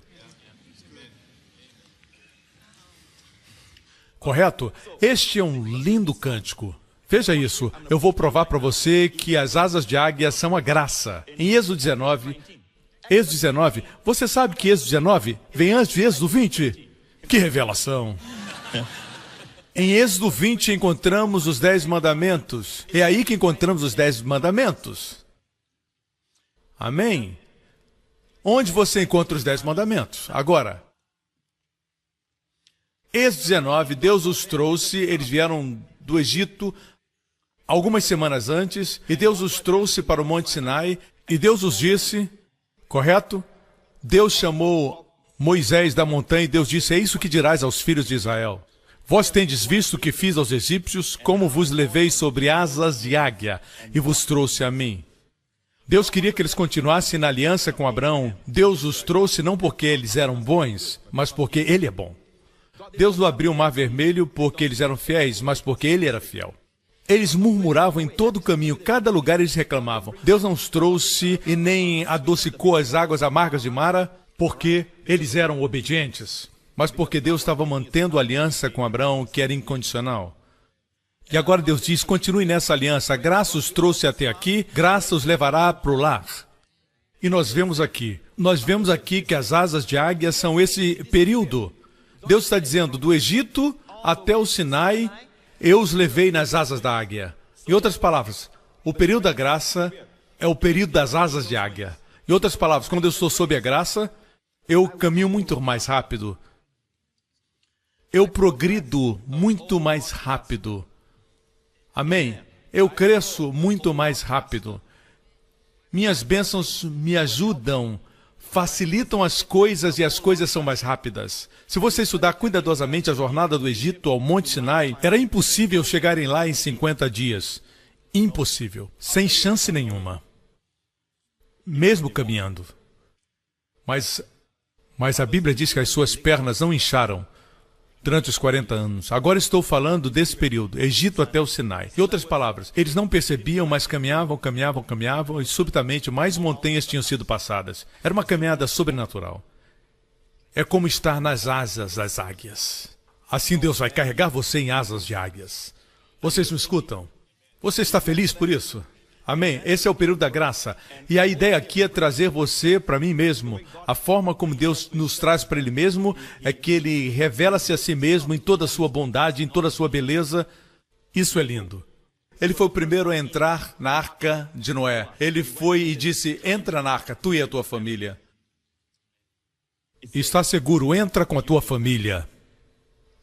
Correto? Este é um lindo cântico. Veja isso. Eu vou provar para você que as asas de águia são a graça. Em Êxodo 19, você sabe que Êxodo 19 vem antes de Êxodo 20? Que revelação! Em Êxodo 20 encontramos os 10 mandamentos. É aí que encontramos os 10 mandamentos. Amém? Onde você encontra os 10 mandamentos? Agora, Êxodo 19, Deus os trouxe, eles vieram do Egito algumas semanas antes, e Deus os trouxe para o Monte Sinai, e Deus os disse... Correto? Deus chamou Moisés da montanha e Deus disse: é isso que dirás aos filhos de Israel. Vós tendes visto o que fiz aos egípcios, como vos levei sobre asas de águia e vos trouxe a mim. Deus queria que eles continuassem na aliança com Abraão. Deus os trouxe não porque eles eram bons, mas porque Ele é bom. Deus não abriu o mar vermelho porque eles eram fiéis, mas porque Ele era fiel. Eles murmuravam em todo o caminho, cada lugar eles reclamavam. Deus não os trouxe e nem adocicou as águas amargas de Mara porque eles eram obedientes, mas porque Deus estava mantendo a aliança com Abraão, que era incondicional. E agora Deus diz: continue nessa aliança, a graça os trouxe até aqui, graça os levará para o lar. E nós vemos aqui que as asas de águia são esse período. Deus está dizendo, do Egito até o Sinai, eu os levei nas asas da águia. Em outras palavras, o período da graça é o período das asas de águia. Em outras palavras, quando eu estou sob a graça, eu caminho muito mais rápido. Eu progrido muito mais rápido. Amém? Eu cresço muito mais rápido. Minhas bênçãos me ajudam, facilitam as coisas e as coisas são mais rápidas. Se você estudar cuidadosamente a jornada do Egito ao Monte Sinai, era impossível chegarem lá em 50 dias. Impossível. Sem chance nenhuma. Mesmo caminhando. Mas a Bíblia diz que as suas pernas não incharam. durante os 40 anos. Agora estou falando desse período, Egito até o Sinai. Em outras palavras, eles não percebiam, mas caminhavam, e subitamente mais montanhas tinham sido passadas. Era uma caminhada sobrenatural. É como estar nas asas das águias. Assim Deus vai carregar você em asas de águias. Vocês me escutam? Você está feliz por isso? Amém? Esse é o período da graça. E a ideia aqui é trazer você para mim mesmo. A forma como Deus nos traz para Ele mesmo é que Ele revela-se a si mesmo em toda a sua bondade, em toda a sua beleza. Isso é lindo. Ele foi o primeiro a entrar na arca de Noé. Ele foi e disse, entra na arca, tu e a tua família. Está seguro, entra com a tua família.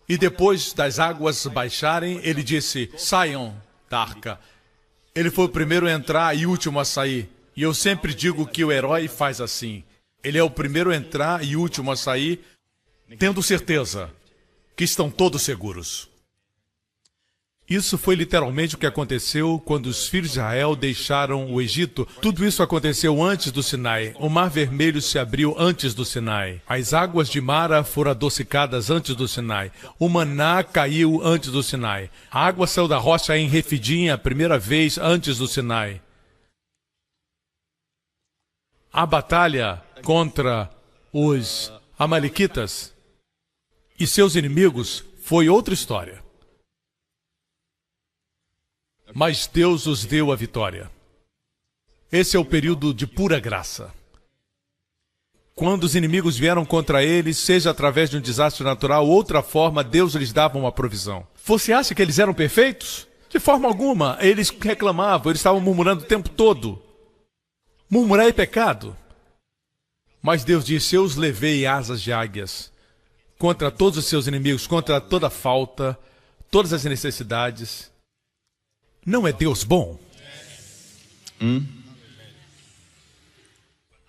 E depois das águas baixarem, ele disse, saiam da arca. Ele foi o primeiro a entrar e o último a sair. E eu sempre digo que o herói faz assim. Ele é o primeiro a entrar e o último a sair, tendo certeza que estão todos seguros. Isso foi literalmente o que aconteceu quando os filhos de Israel deixaram o Egito. Tudo isso aconteceu antes do Sinai. O Mar Vermelho se abriu antes do Sinai. As águas de Mara foram adocicadas antes do Sinai. O maná caiu antes do Sinai. A água saiu da rocha em Refidim a primeira vez antes do Sinai. A batalha contra os amalequitas e seus inimigos foi outra história. Mas Deus os deu a vitória. Esse é o período de pura graça. Quando os inimigos vieram contra eles, seja através de um desastre natural ou outra forma, Deus lhes dava uma provisão. Você acha que eles eram perfeitos? De forma alguma. Eles reclamavam, eles estavam murmurando o tempo todo. Murmurar é pecado. Mas Deus disse, eu os levei em asas de águias contra todos os seus inimigos, contra toda falta, todas as necessidades. Não é Deus bom?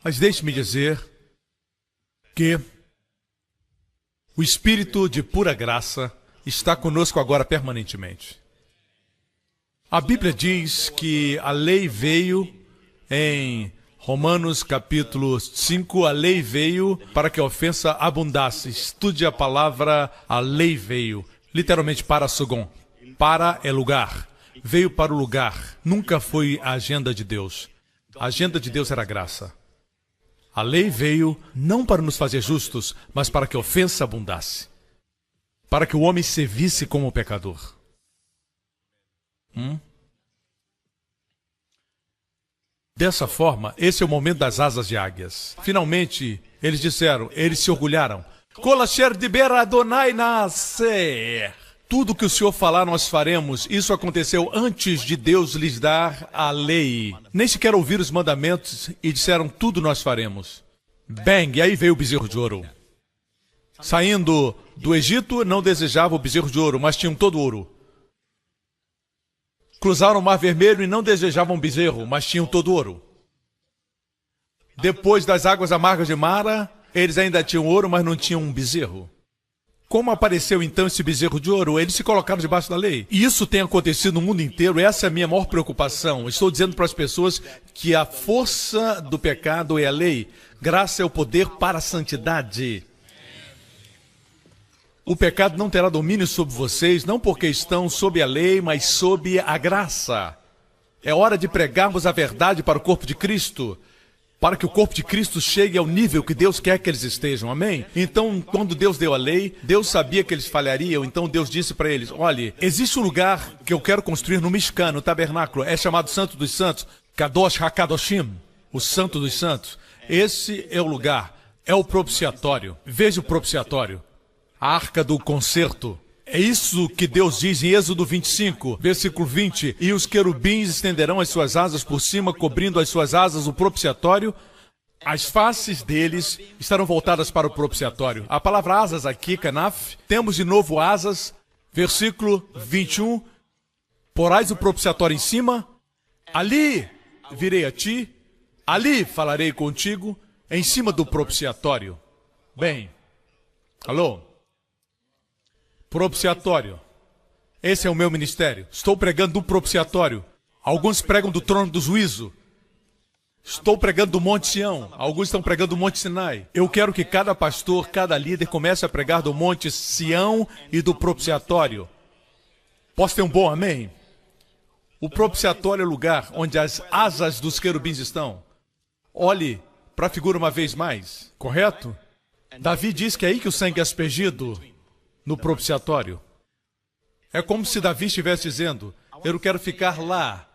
Mas deixe-me dizer que o Espírito de pura graça está conosco agora permanentemente. A Bíblia diz que a lei veio em Romanos capítulo 5, a lei veio para que a ofensa abundasse. Estude a palavra, a lei veio, literalmente para Sogom. Para é lugar. Veio para o lugar. Nunca foi a agenda de Deus. A agenda de Deus era a graça. A lei veio não para nos fazer justos, mas para que a ofensa abundasse. Para que o homem se visse como pecador. Dessa forma, esse é o momento das asas de águias. Finalmente, eles disseram, eles se orgulharam. Kol asher diber Adonai na'aseh. Tudo que o Senhor falar, nós faremos. Isso aconteceu antes de Deus lhes dar a lei. Nem sequer ouviram os mandamentos e disseram, tudo nós faremos. Bang! E aí veio o bezerro de ouro. Saindo do Egito, não desejavam o bezerro de ouro, mas tinham todo ouro. Cruzaram o Mar Vermelho e não desejavam bezerro, mas tinham todo ouro. Depois das águas amargas de Mara, eles ainda tinham ouro, mas não tinham um bezerro. Como apareceu então esse bezerro de ouro? Eles se colocaram debaixo da lei. E isso tem acontecido no mundo inteiro. Essa é a minha maior preocupação. Estou dizendo para as pessoas que a força do pecado é a lei. Graça é o poder para a santidade. O pecado não terá domínio sobre vocês, não porque estão sob a lei, mas sob a graça. É hora de pregarmos a verdade para o corpo de Cristo. Para que o corpo de Cristo chegue ao nível que Deus quer que eles estejam, amém? Então, quando Deus deu a lei, Deus sabia que eles falhariam, então Deus disse para eles, olha, existe um lugar que eu quero construir no Mishkan, no tabernáculo, é chamado Santo dos Santos, Kadosh HaKadoshim, o Santo dos Santos. Esse é o lugar, é o propiciatório. Veja o propiciatório, a arca do concerto. É isso que Deus diz em Êxodo 25, versículo 20. E os querubins estenderão as suas asas por cima, cobrindo as suas asas o propiciatório. As faces deles estarão voltadas para o propiciatório. A palavra asas aqui, Kanaf, temos de novo asas, versículo 21. Porás o propiciatório em cima, ali virei a ti, ali falarei contigo, em cima do propiciatório. Bem, alô? Propiciatório. Esse é o meu ministério. Estou pregando do propiciatório. Alguns pregam do trono do juízo. Estou pregando do Monte Sião. Alguns estão pregando do Monte Sinai. Eu quero que cada pastor, cada líder comece a pregar do Monte Sião e do propiciatório. Posso ter um bom amém? O propiciatório é o lugar onde as asas dos querubins estão. Olhe para a figura uma vez mais, correto? Davi diz que é aí que o sangue é aspergido, no propiciatório. É como se Davi estivesse dizendo: eu quero ficar lá,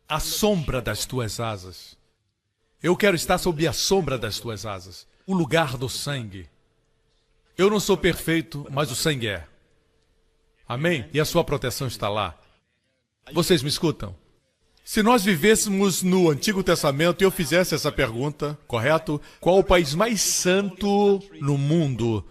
à sombra das tuas asas. Eu quero estar sob a sombra das tuas asas, o lugar do sangue. Eu não sou perfeito, mas o sangue é. Amém? E a sua proteção está lá. Vocês me escutam? Se nós vivêssemos no Antigo Testamento e eu fizesse essa pergunta, correto? Qual o país mais santo no mundo?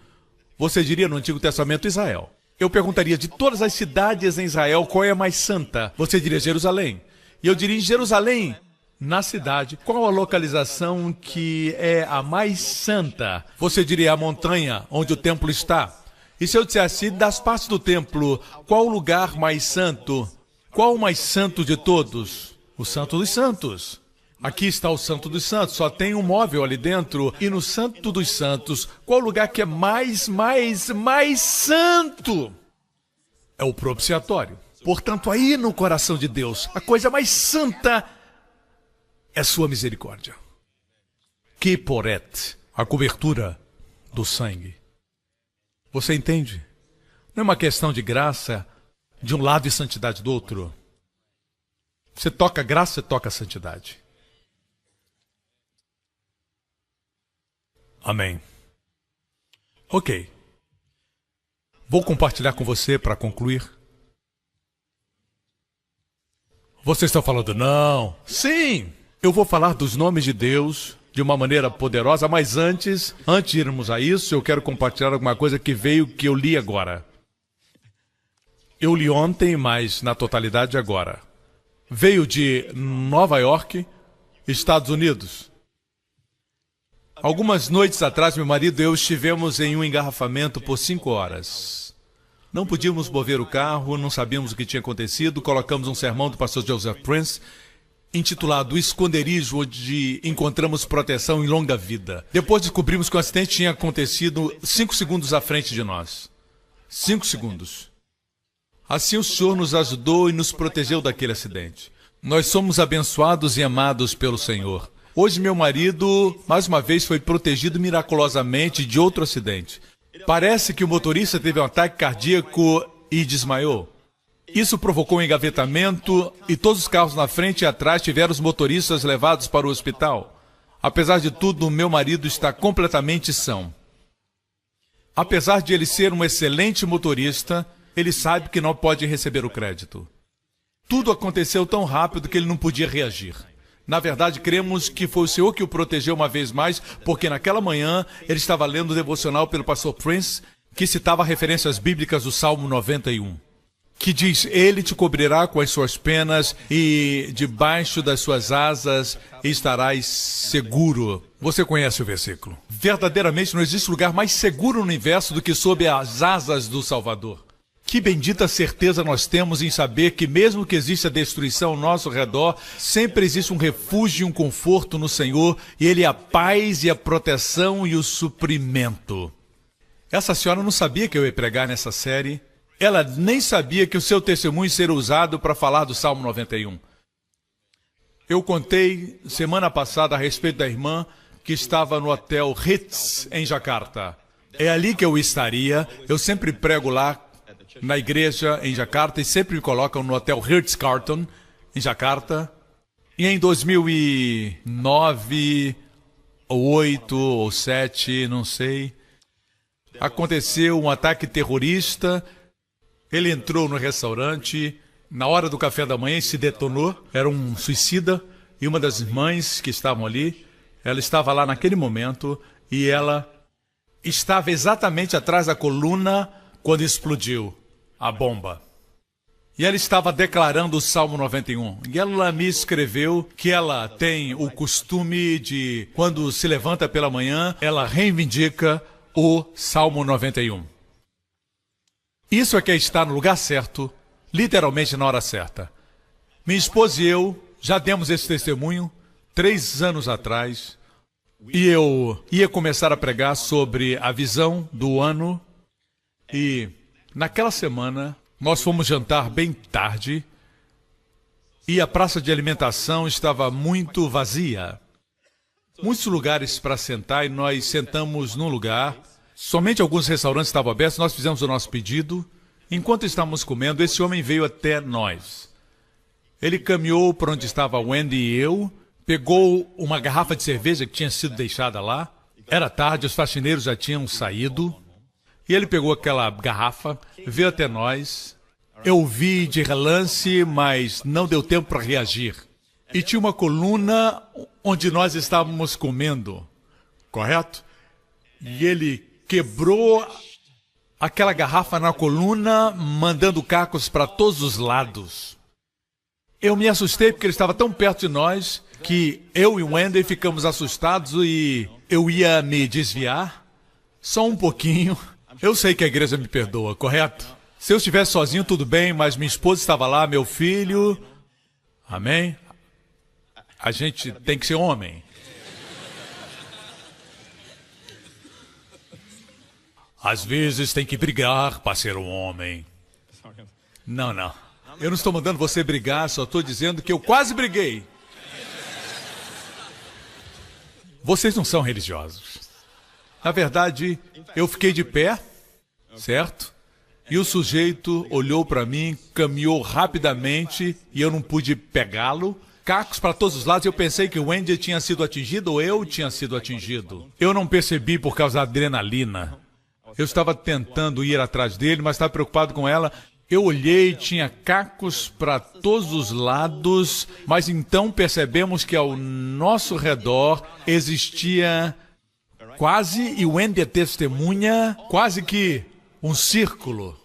Você diria no Antigo Testamento Israel. Eu perguntaria de todas as cidades em Israel, qual é a mais santa? Você diria Jerusalém. E eu diria em Jerusalém, na cidade, qual a localização que é a mais santa? Você diria a montanha onde o templo está. E se eu dissesse das partes do templo, qual o lugar mais santo? Qual o mais santo de todos? O Santo dos Santos. Aqui está o Santo dos Santos, só tem um móvel ali dentro. E no Santo dos Santos, qual o lugar que é mais santo? É o propiciatório. Portanto, aí no coração de Deus, a coisa mais santa é sua misericórdia. Kiporet, a cobertura do sangue. Você entende? Não é uma questão de graça de um lado e santidade do outro. Você toca graça, você toca santidade. Amém. Ok. Vou compartilhar com você para concluir. Vocês estão falando, não? Sim! Eu vou falar dos nomes de Deus de uma maneira poderosa, mas antes de irmos a isso, eu quero compartilhar alguma coisa que eu li agora. Eu li ontem, mas na totalidade agora. Veio de Nova York, Estados Unidos. Algumas noites atrás, meu marido e eu estivemos em um engarrafamento por 5 horas. Não podíamos mover o carro, não sabíamos o que tinha acontecido. Colocamos um sermão do pastor Joseph Prince, intitulado O Esconderijo, onde encontramos proteção em longa vida. Depois descobrimos que o acidente tinha acontecido 5 segundos à frente de nós. 5 segundos. Assim o Senhor nos ajudou e nos protegeu daquele acidente. Nós somos abençoados e amados pelo Senhor. Hoje meu marido, mais uma vez, foi protegido miraculosamente de outro acidente. Parece que o motorista teve um ataque cardíaco e desmaiou. Isso provocou um engavetamento e todos os carros na frente e atrás tiveram os motoristas levados para o hospital. Apesar de tudo, meu marido está completamente são. Apesar de ele ser um excelente motorista, ele sabe que não pode receber o crédito. Tudo aconteceu tão rápido que ele não podia reagir. Na verdade, cremos que foi o Senhor que o protegeu uma vez mais, porque naquela manhã ele estava lendo o devocional pelo pastor Prince, que citava referências bíblicas do Salmo 91, que diz: Ele te cobrirá com as suas penas e debaixo das suas asas estarás seguro. Você conhece o versículo. Verdadeiramente não existe lugar mais seguro no universo do que sob as asas do Salvador. Que bendita certeza nós temos em saber que mesmo que exista destruição ao nosso redor, sempre existe um refúgio e um conforto no Senhor, e Ele é a paz e a proteção e o suprimento. Essa senhora não sabia que eu ia pregar nessa série. Ela nem sabia que o seu testemunho seria usado para falar do Salmo 91. Eu contei semana passada a respeito da irmã que estava no hotel Ritz, em Jakarta. É ali que eu estaria. Eu sempre prego lá na igreja em Jakarta e sempre me colocam no hotel Ritz-Carlton, em Jakarta. E em 2009, ou 2008, ou 2007, não sei, aconteceu um ataque terrorista. Ele entrou no restaurante, na hora do café da manhã e se detonou. Era um suicida e uma das mães que estavam ali, ela estava lá naquele momento e ela estava exatamente atrás da coluna quando explodiu a bomba. E ela estava declarando o Salmo 91. E ela me escreveu que ela tem o costume de, quando se levanta pela manhã, ela reivindica o Salmo 91. Isso é que é estar no lugar certo, literalmente na hora certa. Minha esposa e eu já demos esse testemunho 3 anos atrás, e eu ia começar a pregar sobre a visão do ano. E naquela semana, nós fomos jantar bem tarde e a praça de alimentação estava muito vazia. Muitos lugares para sentar e nós sentamos num lugar. Somente alguns restaurantes estavam abertos, nós fizemos o nosso pedido. Enquanto estávamos comendo, esse homem veio até nós. Ele caminhou para onde estava a Wendy e eu, pegou uma garrafa de cerveja que tinha sido deixada lá. Era tarde, os faxineiros já tinham saído. E ele pegou aquela garrafa, veio até nós. Eu vi de relance, mas não deu tempo para reagir. E tinha uma coluna onde nós estávamos comendo, correto? E ele quebrou aquela garrafa na coluna, mandando cacos para todos os lados. Eu me assustei porque ele estava tão perto de nós que eu e o Wendy ficamos assustados e eu ia me desviar. Só um pouquinho. Eu sei que a igreja me perdoa, correto? Se eu estivesse sozinho, tudo bem, mas minha esposa estava lá, meu filho. Amém? A gente tem que ser homem. Às vezes tem que brigar para ser um homem. Não. Eu não estou mandando você brigar, só estou dizendo que eu quase briguei. Vocês não são religiosos. Na verdade, eu fiquei de pé, certo? E o sujeito olhou para mim, caminhou rapidamente e eu não pude pegá-lo. Cacos para todos os lados, eu pensei que o Wendy tinha sido atingido ou eu tinha sido atingido. Eu não percebi por causa da adrenalina. Eu estava tentando ir atrás dele, mas estava preocupado com ela. Eu olhei, tinha cacos para todos os lados, mas então percebemos que ao nosso redor existia quase, e o Wendy é testemunha, quase que um círculo.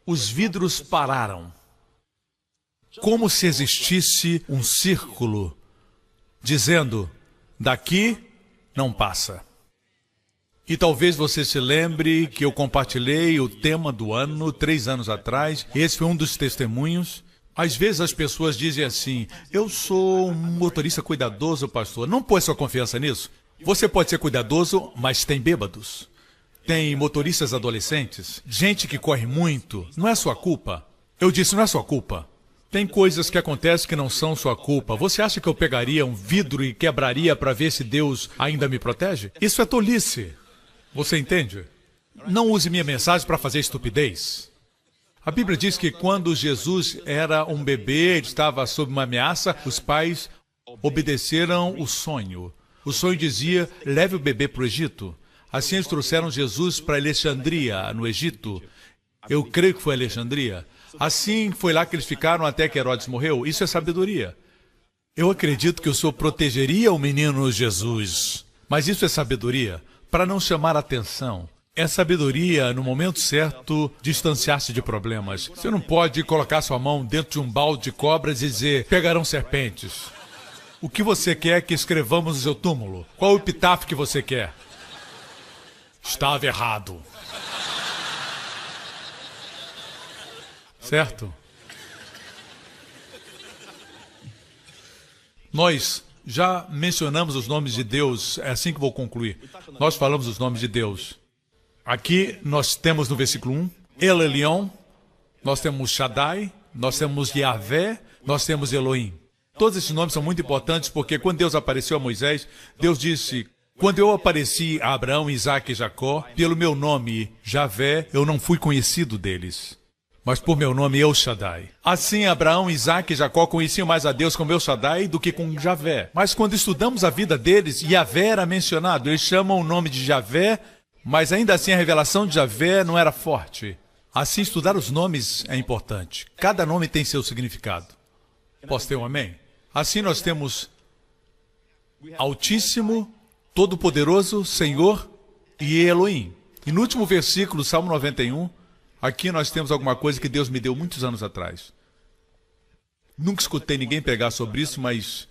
Os vidros pararam. Como se existisse um círculo, dizendo, daqui não passa. E talvez você se lembre que eu compartilhei o tema do ano 3 anos atrás. Esse foi um dos testemunhos. Às vezes as pessoas dizem assim, eu sou um motorista cuidadoso, pastor. Não põe sua confiança nisso. Você pode ser cuidadoso, mas tem bêbados. Tem motoristas adolescentes, gente que corre muito. Não é sua culpa. Eu disse, não é sua culpa. Tem coisas que acontecem que não são sua culpa. Você acha que eu pegaria um vidro e quebraria para ver se Deus ainda me protege? Isso é tolice. Você entende? Não use minha mensagem para fazer estupidez. A Bíblia diz que quando Jesus era um bebê, ele estava sob uma ameaça, os pais obedeceram o sonho. O sonho dizia, leve o bebê para o Egito. Assim eles trouxeram Jesus para Alexandria, no Egito. Eu creio que foi Alexandria. Assim foi lá que eles ficaram até que Herodes morreu. Isso é sabedoria. Eu acredito que o Senhor protegeria o menino Jesus. Mas isso é sabedoria para não chamar atenção. É sabedoria, no momento certo, distanciar-se de problemas. Você não pode colocar sua mão dentro de um balde de cobras e dizer, pegarão serpentes. O que você quer que escrevamos no seu túmulo? Qual o epitáfio que você quer? Estava errado. Certo? Nós já mencionamos os nomes de Deus, é assim que vou concluir. Nós falamos os nomes de Deus. Aqui nós temos no versículo 1, El Elyon, nós temos Shaddai, nós temos Yahvé, nós temos Elohim. Todos esses nomes são muito importantes porque quando Deus apareceu a Moisés, Deus disse, quando eu apareci a Abraão, Isaac e Jacó, pelo meu nome, Javé, eu não fui conhecido deles. Mas por meu nome, El Shaddai. Assim, Abraão, Isaac e Jacó conheciam mais a Deus com El Shaddai do que com Javé. Mas quando estudamos a vida deles, Yahvé era mencionado. Eles chamam o nome de Javé, mas ainda assim a revelação de Javé não era forte. Assim, estudar os nomes é importante. Cada nome tem seu significado. Posso ter um amém? Assim nós temos Altíssimo, Todo-Poderoso, Senhor e Elohim. E no último versículo, Salmo 91, aqui nós temos alguma coisa que Deus me deu muitos anos atrás. Nunca escutei ninguém pregar sobre isso, mas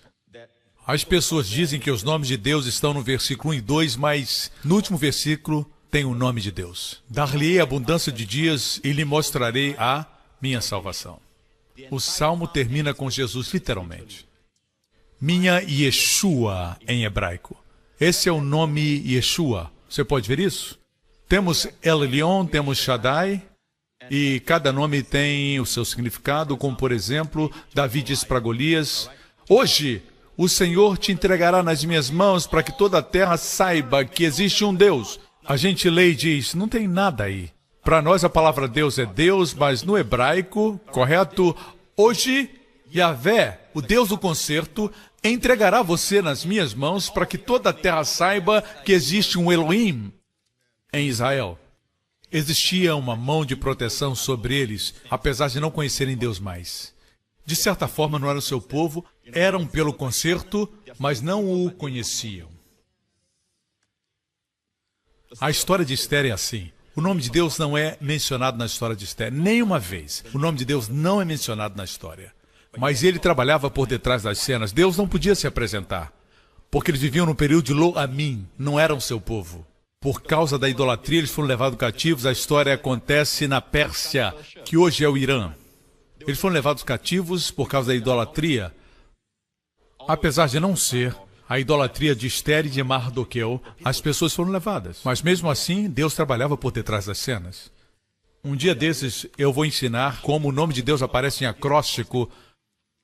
as pessoas dizem que os nomes de Deus estão no versículo 1 e 2, mas no último versículo tem o nome de Deus. Dar-lhe-ei abundância de dias e lhe mostrarei a minha salvação. O Salmo termina com Jesus literalmente. Minha Yeshua em hebraico. Esse é o nome Yeshua. Você pode ver isso? Temos El Elyon, temos Shaddai, e cada nome tem o seu significado, como por exemplo, Davi disse para Golias: hoje o Senhor te entregará nas minhas mãos para que toda a terra saiba que existe um Deus. A gente lê e diz, não tem nada aí. Para nós a palavra Deus é Deus, mas no hebraico, correto? Hoje, Yahvé, o Deus do concerto, entregará você nas minhas mãos para que toda a terra saiba que existe um Elohim em Israel. Existia uma mão de proteção sobre eles, apesar de não conhecerem Deus mais. De certa forma não era o seu povo, eram pelo concerto, mas não o conheciam. A história de Esther é assim. O nome de Deus não é mencionado na história de Esther, nenhuma vez. O nome de Deus não é mencionado na história. Mas ele trabalhava por detrás das cenas. Deus não podia se apresentar, porque eles viviam no período de Lo-Amim, não eram seu povo. Por causa da idolatria, eles foram levados cativos. A história acontece na Pérsia, que hoje é o Irã. Eles foram levados cativos por causa da idolatria. Apesar de não ser a idolatria de Esther e de Mardoqueu, as pessoas foram levadas. Mas mesmo assim, Deus trabalhava por detrás das cenas. Um dia desses, eu vou ensinar como o nome de Deus aparece em acróstico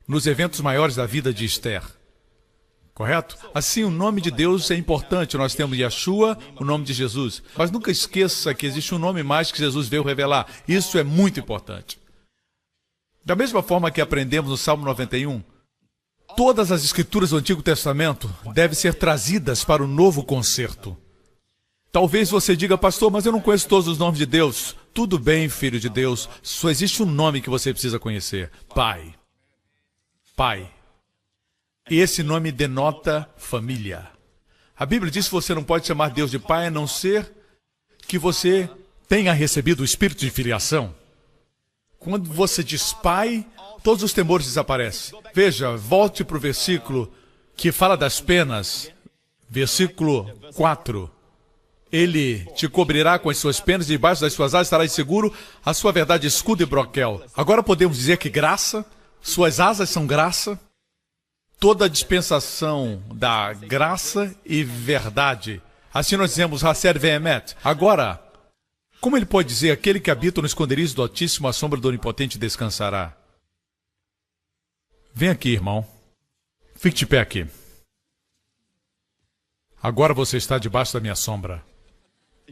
nos eventos maiores da vida de Esther. Correto? Assim, o nome de Deus é importante. Nós temos Yeshua, o nome de Jesus. Mas nunca esqueça que existe um nome mais que Jesus veio revelar. Isso é muito importante. Da mesma forma que aprendemos no Salmo 91, todas as escrituras do Antigo Testamento devem ser trazidas para o novo concerto. Talvez você diga, pastor, mas eu não conheço todos os nomes de Deus. Tudo bem, filho de Deus. Só existe um nome que você precisa conhecer. Pai. Pai. E esse nome denota família. A Bíblia diz que você não pode chamar Deus de pai a não ser que você tenha recebido o espírito de filiação. Quando você diz pai, todos os temores desaparecem. Veja, volte para o versículo que fala das penas. Versículo 4. Ele te cobrirá com as suas penas, e debaixo das suas asas estarás seguro, a sua verdade escudo e broquel. Agora podemos dizer que graça, suas asas são graça. Toda a dispensação da graça e verdade. Assim nós dizemos, Haser Vehemet. Agora, como ele pode dizer, aquele que habita no esconderijo do Altíssimo, a sombra do Onipotente descansará? Vem aqui, irmão. Fique de pé aqui. Agora você está debaixo da minha sombra.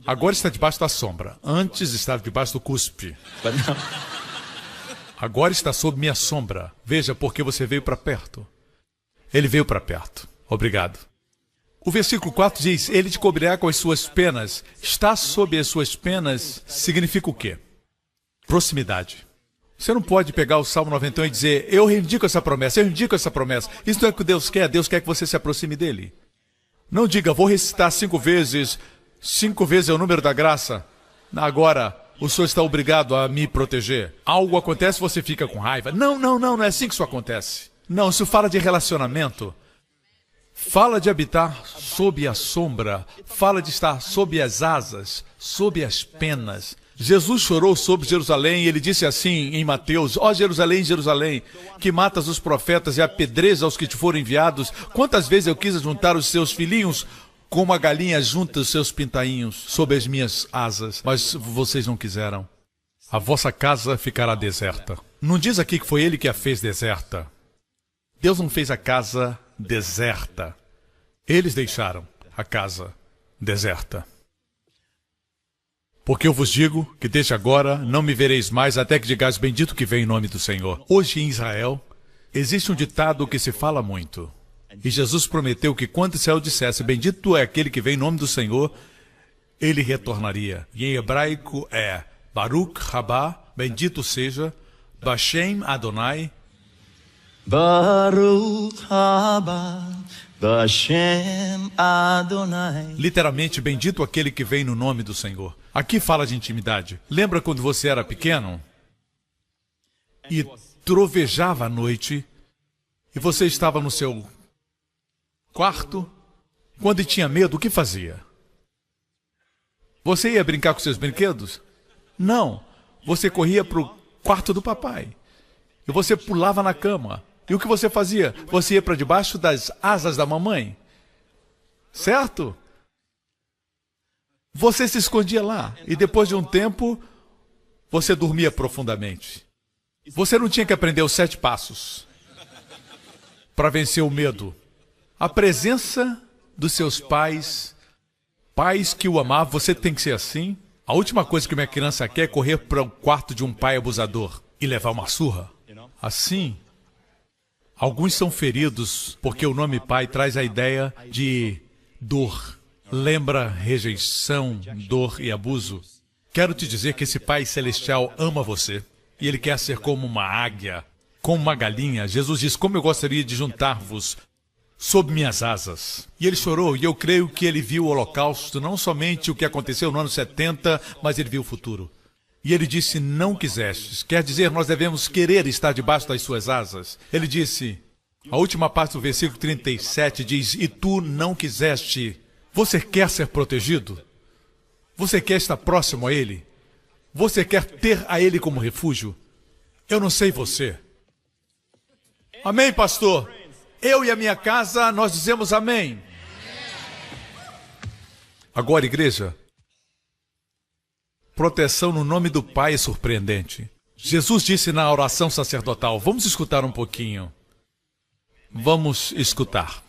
Agora está debaixo da sombra. Antes estava debaixo do cuspe. Agora está sob minha sombra. Veja, porque você veio para perto. Ele veio para perto. Obrigado. O versículo 4 diz, ele te cobrirá com as suas penas. Estar sob as suas penas significa o quê? Proximidade. Você não pode pegar o Salmo 91 e dizer, eu reivindico essa promessa, eu reivindico essa promessa. Isso não é o que Deus quer que você se aproxime dele. Não diga, vou recitar 5 vezes, 5 vezes é o número da graça. Agora, o Senhor está obrigado a me proteger. Algo acontece, você fica com raiva. Não é assim que isso acontece. Não, isso fala de relacionamento. Fala de habitar sob a sombra. Fala de estar sob as asas, sob as penas. Jesus chorou sobre Jerusalém e ele disse assim em Mateus, ó Jerusalém, Jerusalém, que matas os profetas e apedrejas aos que te foram enviados. Quantas vezes eu quis juntar os seus filhinhos como a galinha junta os seus pintainhos sob as minhas asas, mas vocês não quiseram. A vossa casa ficará deserta. Não diz aqui que foi ele que a fez deserta. Deus não fez a casa deserta. Eles deixaram a casa deserta. Porque eu vos digo que desde agora não me vereis mais até que digais bendito que vem em nome do Senhor. Hoje em Israel existe um ditado que se fala muito. E Jesus prometeu que quando Israel dissesse bendito é aquele que vem em nome do Senhor, ele retornaria. E em hebraico é Baruch Haba, bendito seja, Bashem Adonai, Baruch haba Bashem Adonai. literalmente, bendito aquele que vem no nome do Senhor. Aqui fala de intimidade. Lembra quando você era pequeno e trovejava à noite e você estava no seu quarto? Quando tinha medo, o que fazia? Você ia brincar com seus brinquedos? Não. Você corria para o quarto do papai. E você pulava na cama. E o que você fazia? Você ia para debaixo das asas da mamãe. Certo? Você se escondia lá. E depois de um tempo, você dormia profundamente. Você não tinha que aprender os 7 passos para vencer o medo. A presença dos seus pais, pais que o amavam, você tem que ser assim. A última coisa que uma criança quer é correr para o quarto de um pai abusador e levar uma surra. Assim, alguns são feridos porque o nome pai traz a ideia de dor. Lembra rejeição, dor e abuso? Quero te dizer que esse Pai Celestial ama você. E Ele quer ser como uma águia, como uma galinha. Jesus diz, como eu gostaria de juntar-vos sob minhas asas. E Ele chorou, e eu creio que Ele viu o holocausto, não somente o que aconteceu no ano 70, mas Ele viu o futuro. E Ele disse, não quisestes. Quer dizer, nós devemos querer estar debaixo das suas asas. Ele disse, a última parte do versículo 37 diz, e tu não quiseste. Você quer ser protegido? Você quer estar próximo a Ele? Você quer ter a Ele como refúgio? Eu não sei você. Amém, pastor? Eu e a minha casa, nós dizemos amém. Agora, igreja, proteção no nome do Pai é surpreendente. Jesus disse na oração sacerdotal, vamos escutar um pouquinho. Vamos escutar.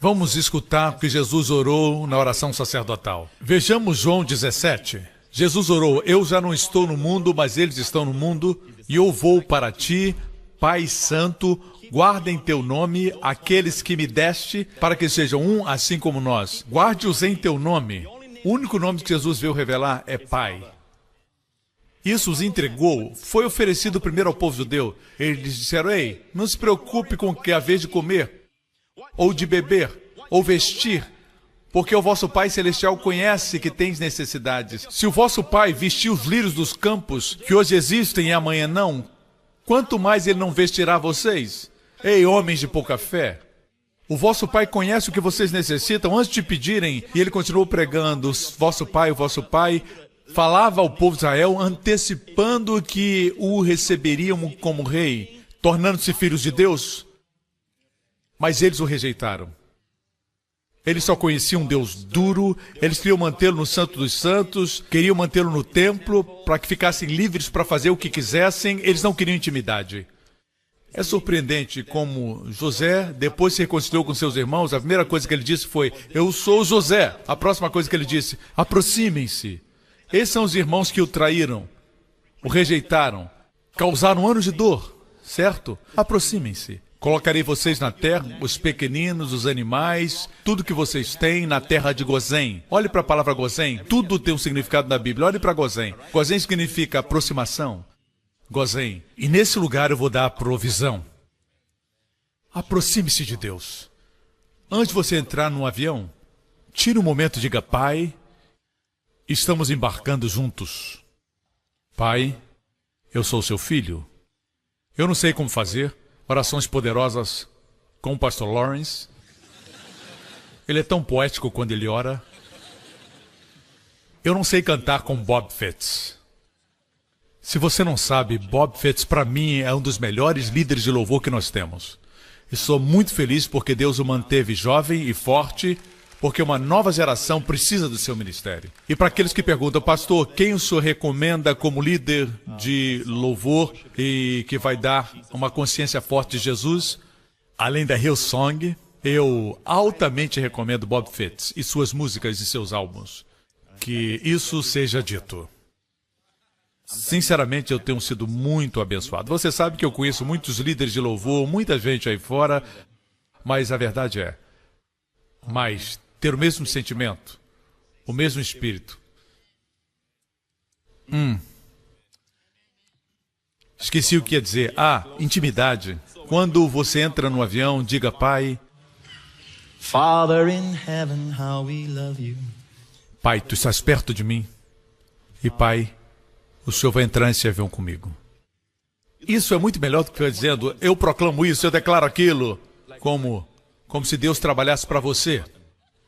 Vamos escutar o que Jesus orou na oração sacerdotal. Vejamos João 17. Jesus orou, eu já não estou no mundo, mas eles estão no mundo, e eu vou para ti, Pai Santo, guarda em teu nome aqueles que me deste, para que sejam um assim como nós. Guarde-os em teu nome. O único nome que Jesus veio revelar é Pai. Isso os entregou, foi oferecido primeiro ao povo judeu. Eles disseram, ei, não se preocupe com o que é a vez de comer, ou de beber, ou vestir, porque o vosso Pai Celestial conhece que tens necessidades. Se o vosso Pai vestiu os lírios dos campos, que hoje existem e amanhã não, quanto mais Ele não vestirá vocês? Ei, homens de pouca fé! O vosso Pai conhece o que vocês necessitam antes de pedirem. E Ele continuou pregando, o vosso Pai falava ao povo de Israel, antecipando que o receberiam como rei, tornando-se filhos de Deus. Mas eles o rejeitaram. Eles só conheciam um Deus duro, eles queriam mantê-lo no Santo dos Santos, queriam mantê-lo no templo, para que ficassem livres para fazer o que quisessem, eles não queriam intimidade. É surpreendente como José, depois se reconciliou com seus irmãos, a primeira coisa que ele disse foi, eu sou José. A próxima coisa que ele disse, aproximem-se. Esses são os irmãos que o traíram, o rejeitaram, causaram anos de dor, certo? Aproximem-se. Colocarei vocês na terra, os pequeninos, os animais, tudo que vocês têm na terra de Gozém. Olhe para a palavra Gozém, tudo tem um significado na Bíblia. Olhe para Gozém. Gozém significa aproximação. Gozém. E nesse lugar eu vou dar a provisão. Aproxime-se de Deus. Antes de você entrar num avião, tire um momento e diga, Pai, estamos embarcando juntos. Pai, eu sou seu filho. Eu não sei como fazer. Orações poderosas com o pastor Lawrence. Ele é tão poético quando ele ora. Eu não sei cantar com Bob Fitts. Se você não sabe, Bob Fitts para mim é um dos melhores líderes de louvor que nós temos. E sou muito feliz porque Deus o manteve jovem e forte, porque uma nova geração precisa do seu ministério. E para aqueles que perguntam, pastor, quem o senhor recomenda como líder de louvor e que vai dar uma consciência forte de Jesus, além da Hillsong, eu altamente recomendo Bob Fitts e suas músicas e seus álbuns. Que isso seja dito. Sinceramente, eu tenho sido muito abençoado. Você sabe que eu conheço muitos líderes de louvor, muita gente aí fora, mas a verdade é, ter o mesmo sentimento, o mesmo espírito. Esqueci o que ia dizer. Intimidade. Quando você entra no avião, diga, Pai, Father in heaven, how we love you. Pai, tu estás perto de mim. E Pai, o Senhor vai entrar nesse avião comigo. Isso é muito melhor do que eu dizendo, eu proclamo isso, eu declaro aquilo. Como se Deus trabalhasse para você.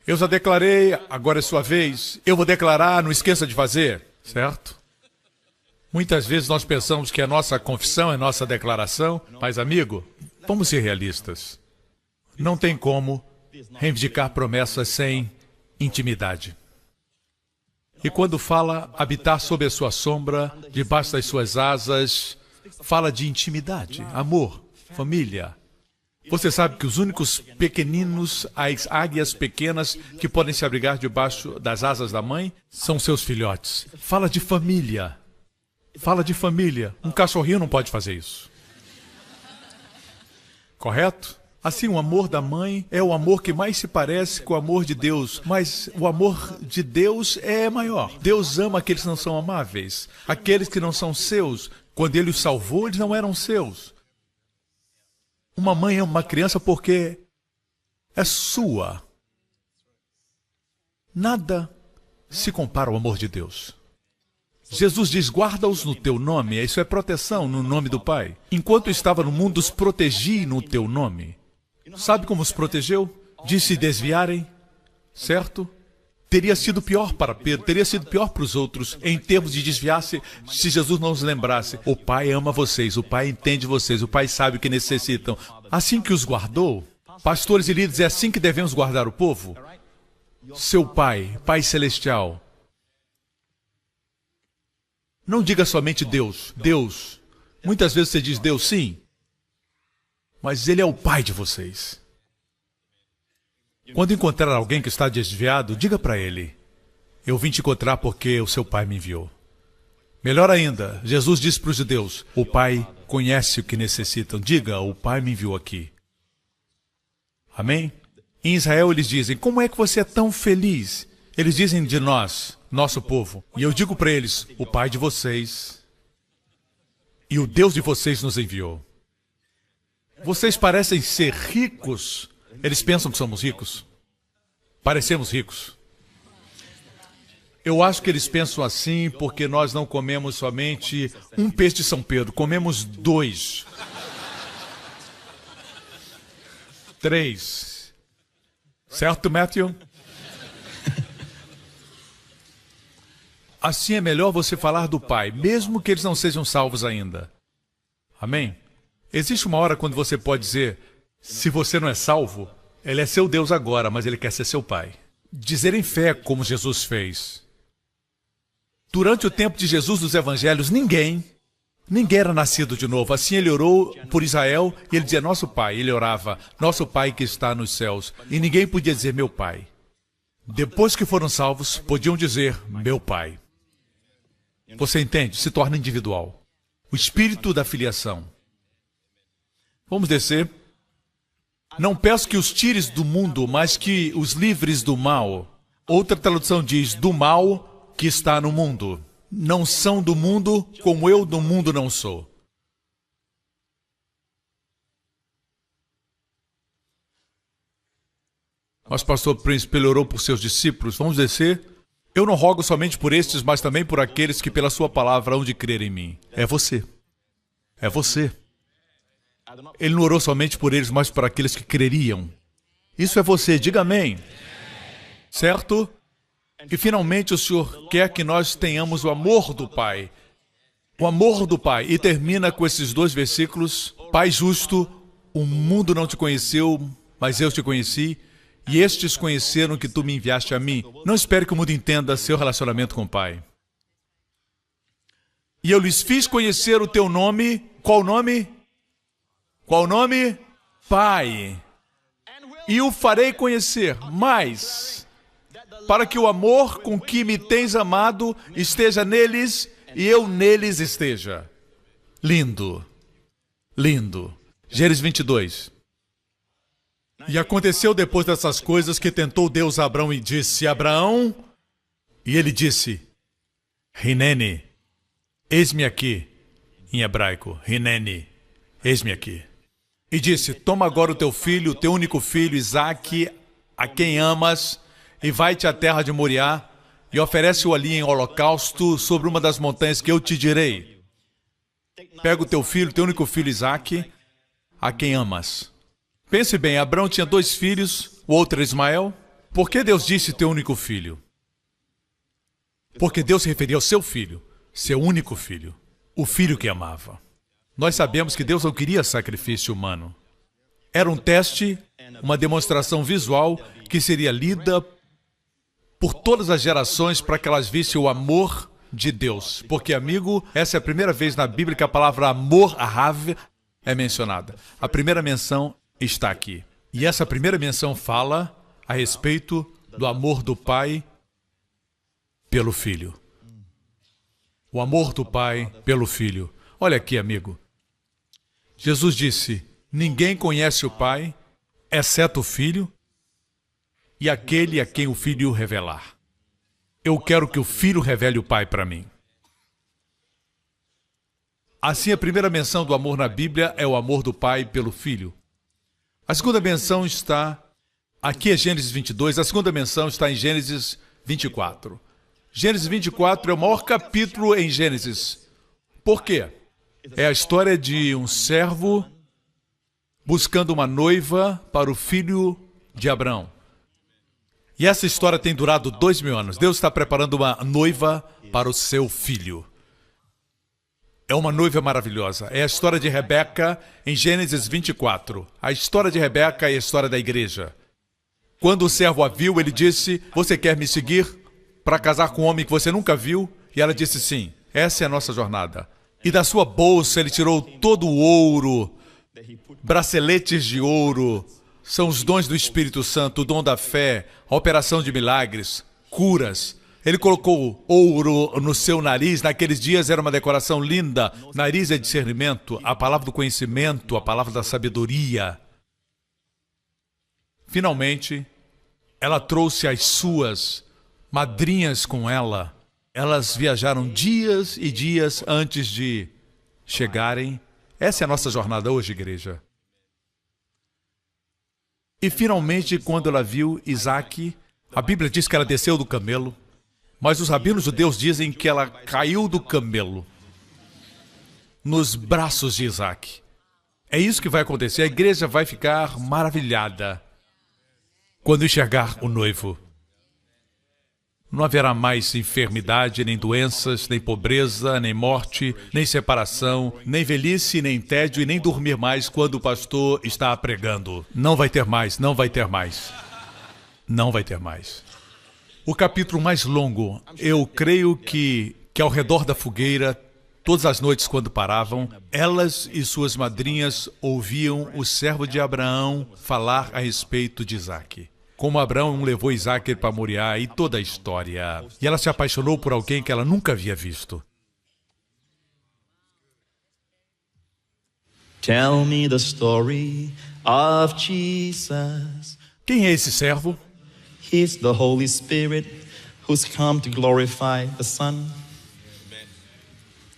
Eu já declarei, agora é sua vez. Eu vou declarar, não esqueça de fazer. Certo? Muitas vezes nós pensamos que a nossa confissão é nossa declaração. Mas, amigo, Vamos ser realistas. Não tem como reivindicar promessas sem intimidade. E quando fala habitar sob a sua sombra, debaixo das suas asas, fala de intimidade, amor, família. Você sabe que os únicos pequeninos, as águias pequenas que podem se abrigar debaixo das asas da mãe, são seus filhotes. Fala de família. Fala de família. Um cachorrinho não pode fazer isso. Correto? Assim, o amor da mãe é o amor que mais se parece com o amor de Deus, mas o amor de Deus é maior. Deus ama aqueles que não são amáveis, aqueles que não são seus. Quando Ele os salvou, eles não eram seus. Uma mãe ama uma criança porque é sua. Nada se compara ao amor de Deus. Jesus diz, guarda-os no teu nome, isso é proteção no nome do Pai. Enquanto estava no mundo, os protegi no teu nome. Sabe como os protegeu? De se desviarem, certo? Teria sido pior para Pedro, teria sido pior para os outros, em termos de desviar-se, se Jesus não os lembrasse. O Pai ama vocês, o Pai entende vocês, o Pai sabe o que necessitam. Assim que os guardou, pastores e líderes, é assim que devemos guardar o povo? Seu Pai, Pai Celestial. Não diga somente Deus, Deus. Muitas vezes você diz Deus, sim. Mas Ele é o Pai de vocês. Quando encontrar alguém que está desviado, diga para ele, eu vim te encontrar porque o seu Pai me enviou. Melhor ainda, Jesus disse para os judeus, o Pai conhece o que necessitam. Diga, o Pai me enviou aqui. Amém? Em Israel eles dizem, como é que você é tão feliz? Eles dizem de nós, nosso povo. E eu digo para eles, o Pai de vocês e o Deus de vocês nos enviou. Vocês parecem ser ricos. Eles pensam que somos ricos. Parecemos ricos. Eu acho que eles pensam assim porque nós não comemos somente um peixe de São Pedro. Comemos 2. 3. Certo, Matthew? Assim é melhor você falar do Pai, mesmo que eles não sejam salvos ainda. Amém? Existe uma hora quando você pode dizer, se você não é salvo, Ele é seu Deus agora, mas Ele quer ser seu Pai. Dizer em fé como Jesus fez. Durante o tempo de Jesus dos Evangelhos, ninguém era nascido de novo. Assim Ele orou por Israel e Ele dizia, nosso Pai. Ele orava, nosso Pai que está nos céus. E ninguém podia dizer, meu Pai. Depois que foram salvos, podiam dizer, meu Pai. Você entende? Se torna individual. O espírito da filiação. Vamos descer. Não peço que os tires do mundo, mas que os livres do mal. Outra tradução diz, do mal que está no mundo. Não são do mundo, como eu do mundo não sou. Mas pastor Príncipe, ele orou por seus discípulos. Vamos descer. Eu não rogo somente por estes, mas também por aqueles que pela sua palavra hão de crer em mim. É você. É você. Ele não orou somente por eles, mas por aqueles que creriam. Isso é você, diga amém. Certo? E finalmente o Senhor quer que nós tenhamos o amor do Pai. O amor do Pai. E termina com esses 2 versículos. Pai justo, o mundo não te conheceu, mas eu te conheci. E estes conheceram que tu me enviaste a mim. Não espere que o mundo entenda seu relacionamento com o Pai. E eu lhes fiz conhecer o teu nome. Qual nome? Qual nome? Pai. E o farei conhecer mais, para que o amor com que me tens amado esteja neles e eu neles esteja. Lindo. Lindo. Gênesis 22. E aconteceu depois dessas coisas que tentou Deus a Abraão e disse, Abraão, e ele disse, Hineni, eis-me aqui, em hebraico, Hineni, eis-me aqui. E disse, toma agora o teu filho, o teu único filho, Isaque, a quem amas, e vai-te à terra de Moriá, e oferece-o ali em holocausto sobre uma das montanhas que eu te direi. Pega o teu filho, teu único filho, Isaque, a quem amas. Pense bem, Abraão tinha 2 filhos, o outro era Ismael. Por que Deus disse teu único filho? Porque Deus se referia ao seu filho, seu único filho, o filho que amava. Nós sabemos que Deus não queria sacrifício humano. Era um teste, uma demonstração visual que seria lida por todas as gerações para que elas vissem o amor de Deus. Porque, amigo, essa é a primeira vez na Bíblia que a palavra amor, ahav, é mencionada. A primeira menção está aqui. E essa primeira menção fala a respeito do amor do Pai pelo Filho. O amor do Pai pelo Filho. Olha aqui, amigo. Jesus disse: ninguém conhece o Pai, exceto o Filho, e aquele a quem o Filho revelar. Eu quero que o Filho revele o Pai para mim. Assim, a primeira menção do amor na Bíblia é o amor do Pai pelo Filho. A segunda menção está... Aqui é Gênesis 22, a segunda menção está em Gênesis 24. Gênesis 24 é o maior capítulo em Gênesis. Por quê? É a história de um servo buscando uma noiva para o filho de Abraão. E essa história tem durado 2000 anos. Deus está preparando uma noiva para o seu filho. É uma noiva maravilhosa. É a história de Rebeca em Gênesis 24. A história de Rebeca é a história da igreja. Quando o servo a viu, ele disse: você quer me seguir para casar com um homem que você nunca viu? E ela disse sim. Essa é a nossa jornada. E da sua bolsa ele tirou todo o ouro, braceletes de ouro. São os dons do Espírito Santo, o dom da fé, a operação de milagres, curas. Ele colocou ouro no seu nariz. Naqueles dias era uma decoração linda. Nariz é discernimento, a palavra do conhecimento, a palavra da sabedoria. Finalmente, ela trouxe as suas madrinhas com ela. Elas viajaram dias e dias antes de chegarem. Essa é a nossa jornada hoje, igreja. E finalmente, quando ela viu Isaac, a Bíblia diz que ela desceu do camelo, mas os rabinos judeus dizem que ela caiu do camelo nos braços de Isaac. É isso que vai acontecer. A igreja vai ficar maravilhada quando enxergar o noivo. Não haverá mais enfermidade, nem doenças, nem pobreza, nem morte, nem separação, nem velhice, nem tédio e nem dormir mais quando o pastor está pregando. Não vai ter mais, não vai ter mais. Não vai ter mais. O capítulo mais longo, eu creio que ao redor da fogueira, todas as noites quando paravam, elas e suas madrinhas ouviam o servo de Abraão falar a respeito de Isaac. Como Abraão levou Isaac para Moriá e toda a história. E ela se apaixonou por alguém que ela nunca havia visto. Tell me the story of Jesus. Quem é esse servo? He's the Holy Spirit who's come to glorify the Son.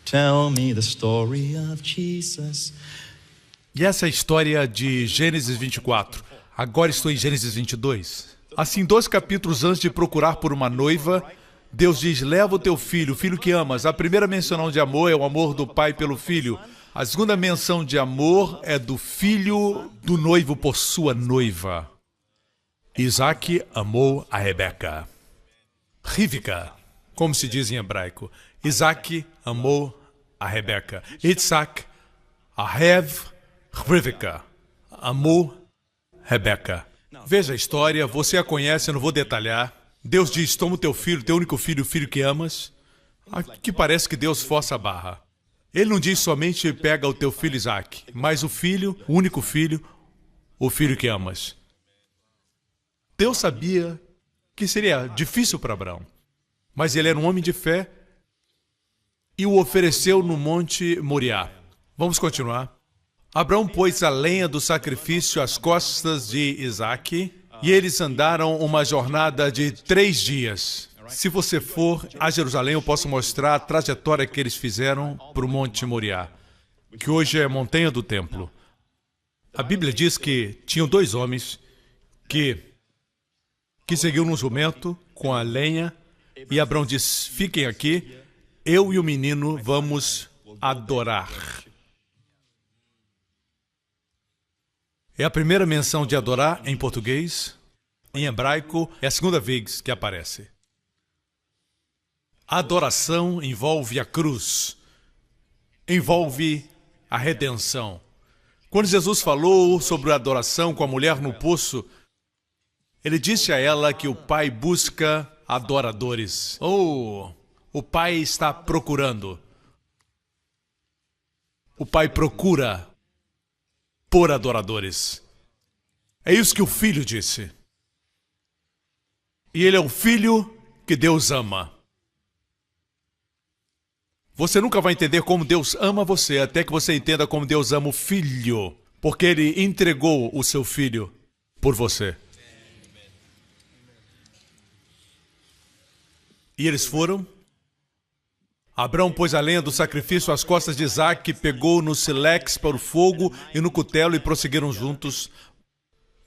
Tell me the story of Jesus. E essa é a história de Gênesis 24. Agora estou em Gênesis 22. Assim, 2 capítulos antes de procurar por uma noiva, Deus diz: leva o teu filho, o filho que amas. A primeira menção de amor é o amor do pai pelo filho. A segunda menção de amor é do filho do noivo por sua noiva. Isaac amou a Rebeca. Rivka, como se diz em hebraico. Isaac amou a Rebeca. Yitzhak, ahev, Rivka, amou Rebeca. Veja a história, você a conhece, eu não vou detalhar. Deus diz: toma o teu filho, teu único filho, o filho que amas. Aqui parece que Deus força a barra. Ele não diz somente pega o teu filho Isaac, mas o filho, o único filho, o filho que amas. Deus sabia que seria difícil para Abraão, mas ele era um homem de fé e o ofereceu no Monte Moriá. Vamos continuar. Abraão pôs a lenha do sacrifício às costas de Isaac e eles andaram uma jornada de 3 dias. Se você for a Jerusalém, eu posso mostrar a trajetória que eles fizeram para o Monte Moriá, que hoje é a montanha do templo. A Bíblia diz que tinham 2 homens que seguiam no jumento com a lenha e Abraão diz: fiquem aqui, eu e o menino vamos adorar. É a primeira menção de adorar em português. Em hebraico, é a segunda vez que aparece. A adoração envolve a cruz, envolve a redenção. Quando Jesus falou sobre a adoração com a mulher no poço, ele disse a ela que o Pai busca adoradores. O Pai está procurando. O Pai procura por adoradores. É isso que o Filho disse. E ele é o Filho que Deus ama. Você nunca vai entender como Deus ama você até que você entenda como Deus ama o Filho, porque Ele entregou o seu Filho por você. E eles foram. Abraão pôs a lenha do sacrifício às costas de Isaac, pegou no sílex para o fogo e no cutelo e prosseguiram juntos.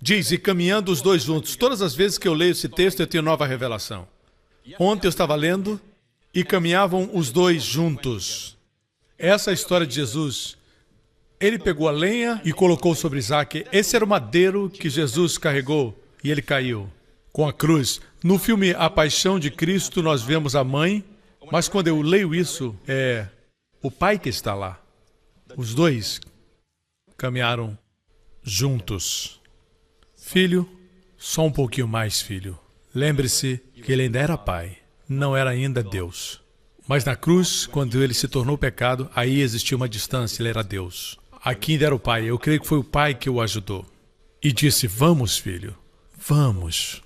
Diz, e caminhando os dois juntos. Todas as vezes que eu leio esse texto, eu tenho nova revelação. Ontem eu estava lendo e caminhavam os dois juntos. Essa é a história de Jesus. Ele pegou a lenha e colocou sobre Isaac. Esse era o madeiro que Jesus carregou e ele caiu com a cruz. No filme A Paixão de Cristo, nós vemos a mãe, mas quando eu leio isso, é o pai que está lá. Os dois caminharam juntos. Filho, só um pouquinho mais, filho. Lembre-se que ele ainda era pai, não era ainda Deus. Mas na cruz, quando ele se tornou pecado, aí existia uma distância, ele era Deus. Aqui ainda era o pai, eu creio que foi o pai que o ajudou. E disse, vamos, filho, vamos.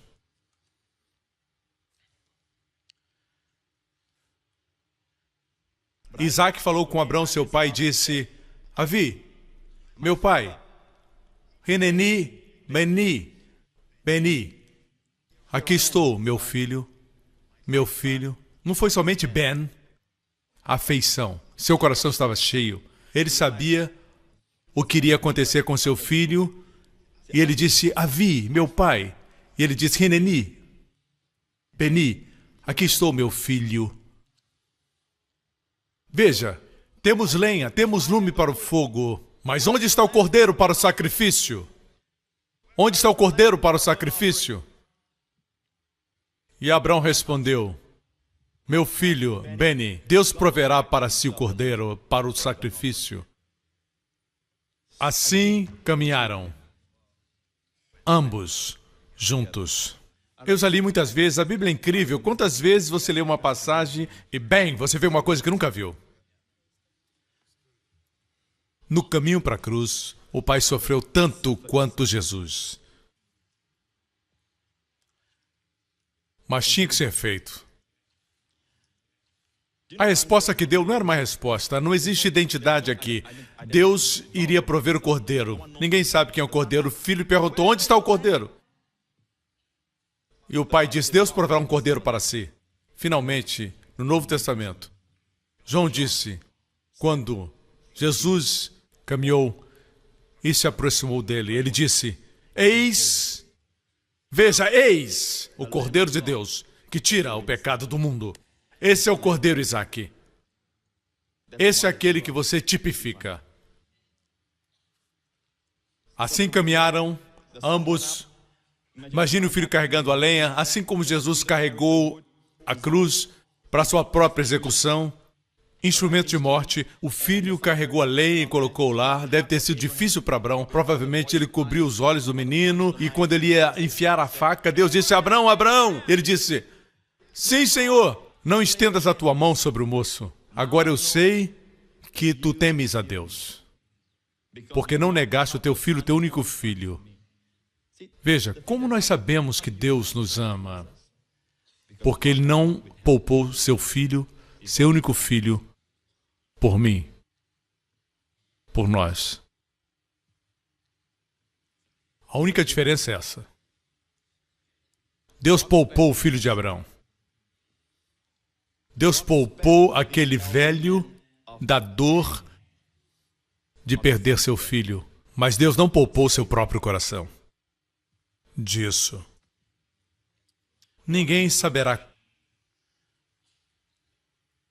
Isaac falou com Abraão, seu pai, e disse, Avi, meu pai, Hineni, Beni, aqui estou, meu filho. Não foi somente Ben, afeição. Seu coração estava cheio. Ele sabia o que iria acontecer com seu filho. E ele disse, Avi, meu pai. E ele disse, Hineni, Beni, aqui estou, meu filho. Veja, temos lenha, temos lume para o fogo. Mas onde está o cordeiro para o sacrifício? Onde está o cordeiro para o sacrifício? E Abraão respondeu, meu filho, Beni, Deus proverá para si o cordeiro para o sacrifício. Assim caminharam, ambos juntos. Eu já li muitas vezes, a Bíblia é incrível. Quantas vezes você lê uma passagem e, bem, você vê uma coisa que nunca viu? No caminho para a cruz, o Pai sofreu tanto quanto Jesus. Mas tinha que ser feito. A resposta que deu não era uma resposta, não existe identidade aqui. Deus iria prover o cordeiro. Ninguém sabe quem é o cordeiro. O filho perguntou, onde está o cordeiro? E o pai disse, Deus proverá um cordeiro para si. Finalmente, no Novo Testamento, João disse, quando Jesus caminhou e se aproximou dele, ele disse, eis, veja, eis o Cordeiro de Deus que tira o pecado do mundo. Esse é o Cordeiro, Isaac. Esse é aquele que você tipifica. Assim caminharam ambos. Imagine o filho carregando a lenha, assim como Jesus carregou a cruz para sua própria execução. Instrumento de morte, o filho carregou a lenha e colocou lá. Deve ter sido difícil para Abraão. Provavelmente ele cobriu os olhos do menino e quando ele ia enfiar a faca, Deus disse, Abraão, Abraão. Ele disse, sim, Senhor. Não estendas a tua mão sobre o moço. Agora eu sei que tu temes a Deus, porque não negaste o teu filho, teu único filho. Veja, como nós sabemos que Deus nos ama? Porque Ele não poupou seu filho, seu único filho, por mim, por nós. A única diferença é essa. Deus poupou o filho de Abraão. Deus poupou aquele velho da dor de perder seu filho. Mas Deus não poupou seu próprio coração disso. Ninguém saberá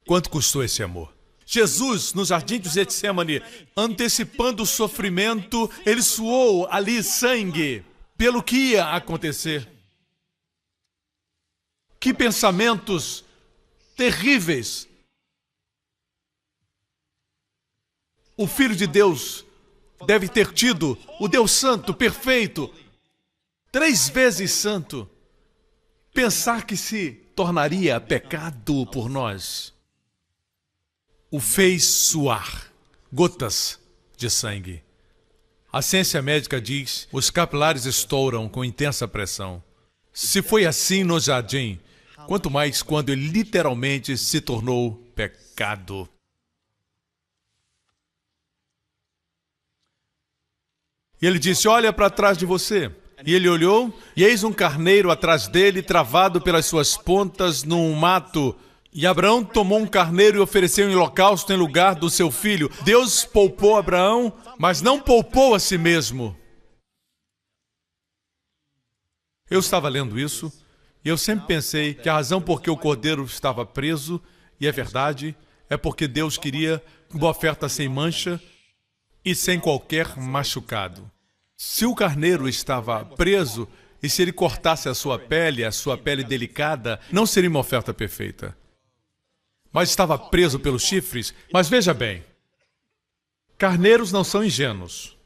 quanto custou esse amor. Jesus, no jardim de Getsêmani, antecipando o sofrimento, ele suou ali sangue pelo que ia acontecer. Que pensamentos terríveis. O Filho de Deus deve ter tido o Deus Santo, perfeito, 3 vezes santo, pensar que se tornaria pecado por nós, o fez suar gotas de sangue. A ciência médica diz que os capilares estouram com intensa pressão. Se foi assim no jardim, quanto mais quando ele literalmente se tornou pecado. E ele disse, olha para trás de você. E ele olhou, e eis um carneiro atrás dele, travado pelas suas pontas num mato. E Abraão tomou um carneiro e ofereceu em holocausto em lugar do seu filho. Deus poupou Abraão, mas não poupou a si mesmo. Eu estava lendo isso, e eu sempre pensei que a razão por que o cordeiro estava preso, e é verdade, é porque Deus queria uma oferta sem mancha e sem qualquer machucado. Se o carneiro estava preso, e se ele cortasse a sua pele delicada, não seria uma oferta perfeita. Mas estava preso pelos chifres. Mas veja bem, carneiros não são ingênuos.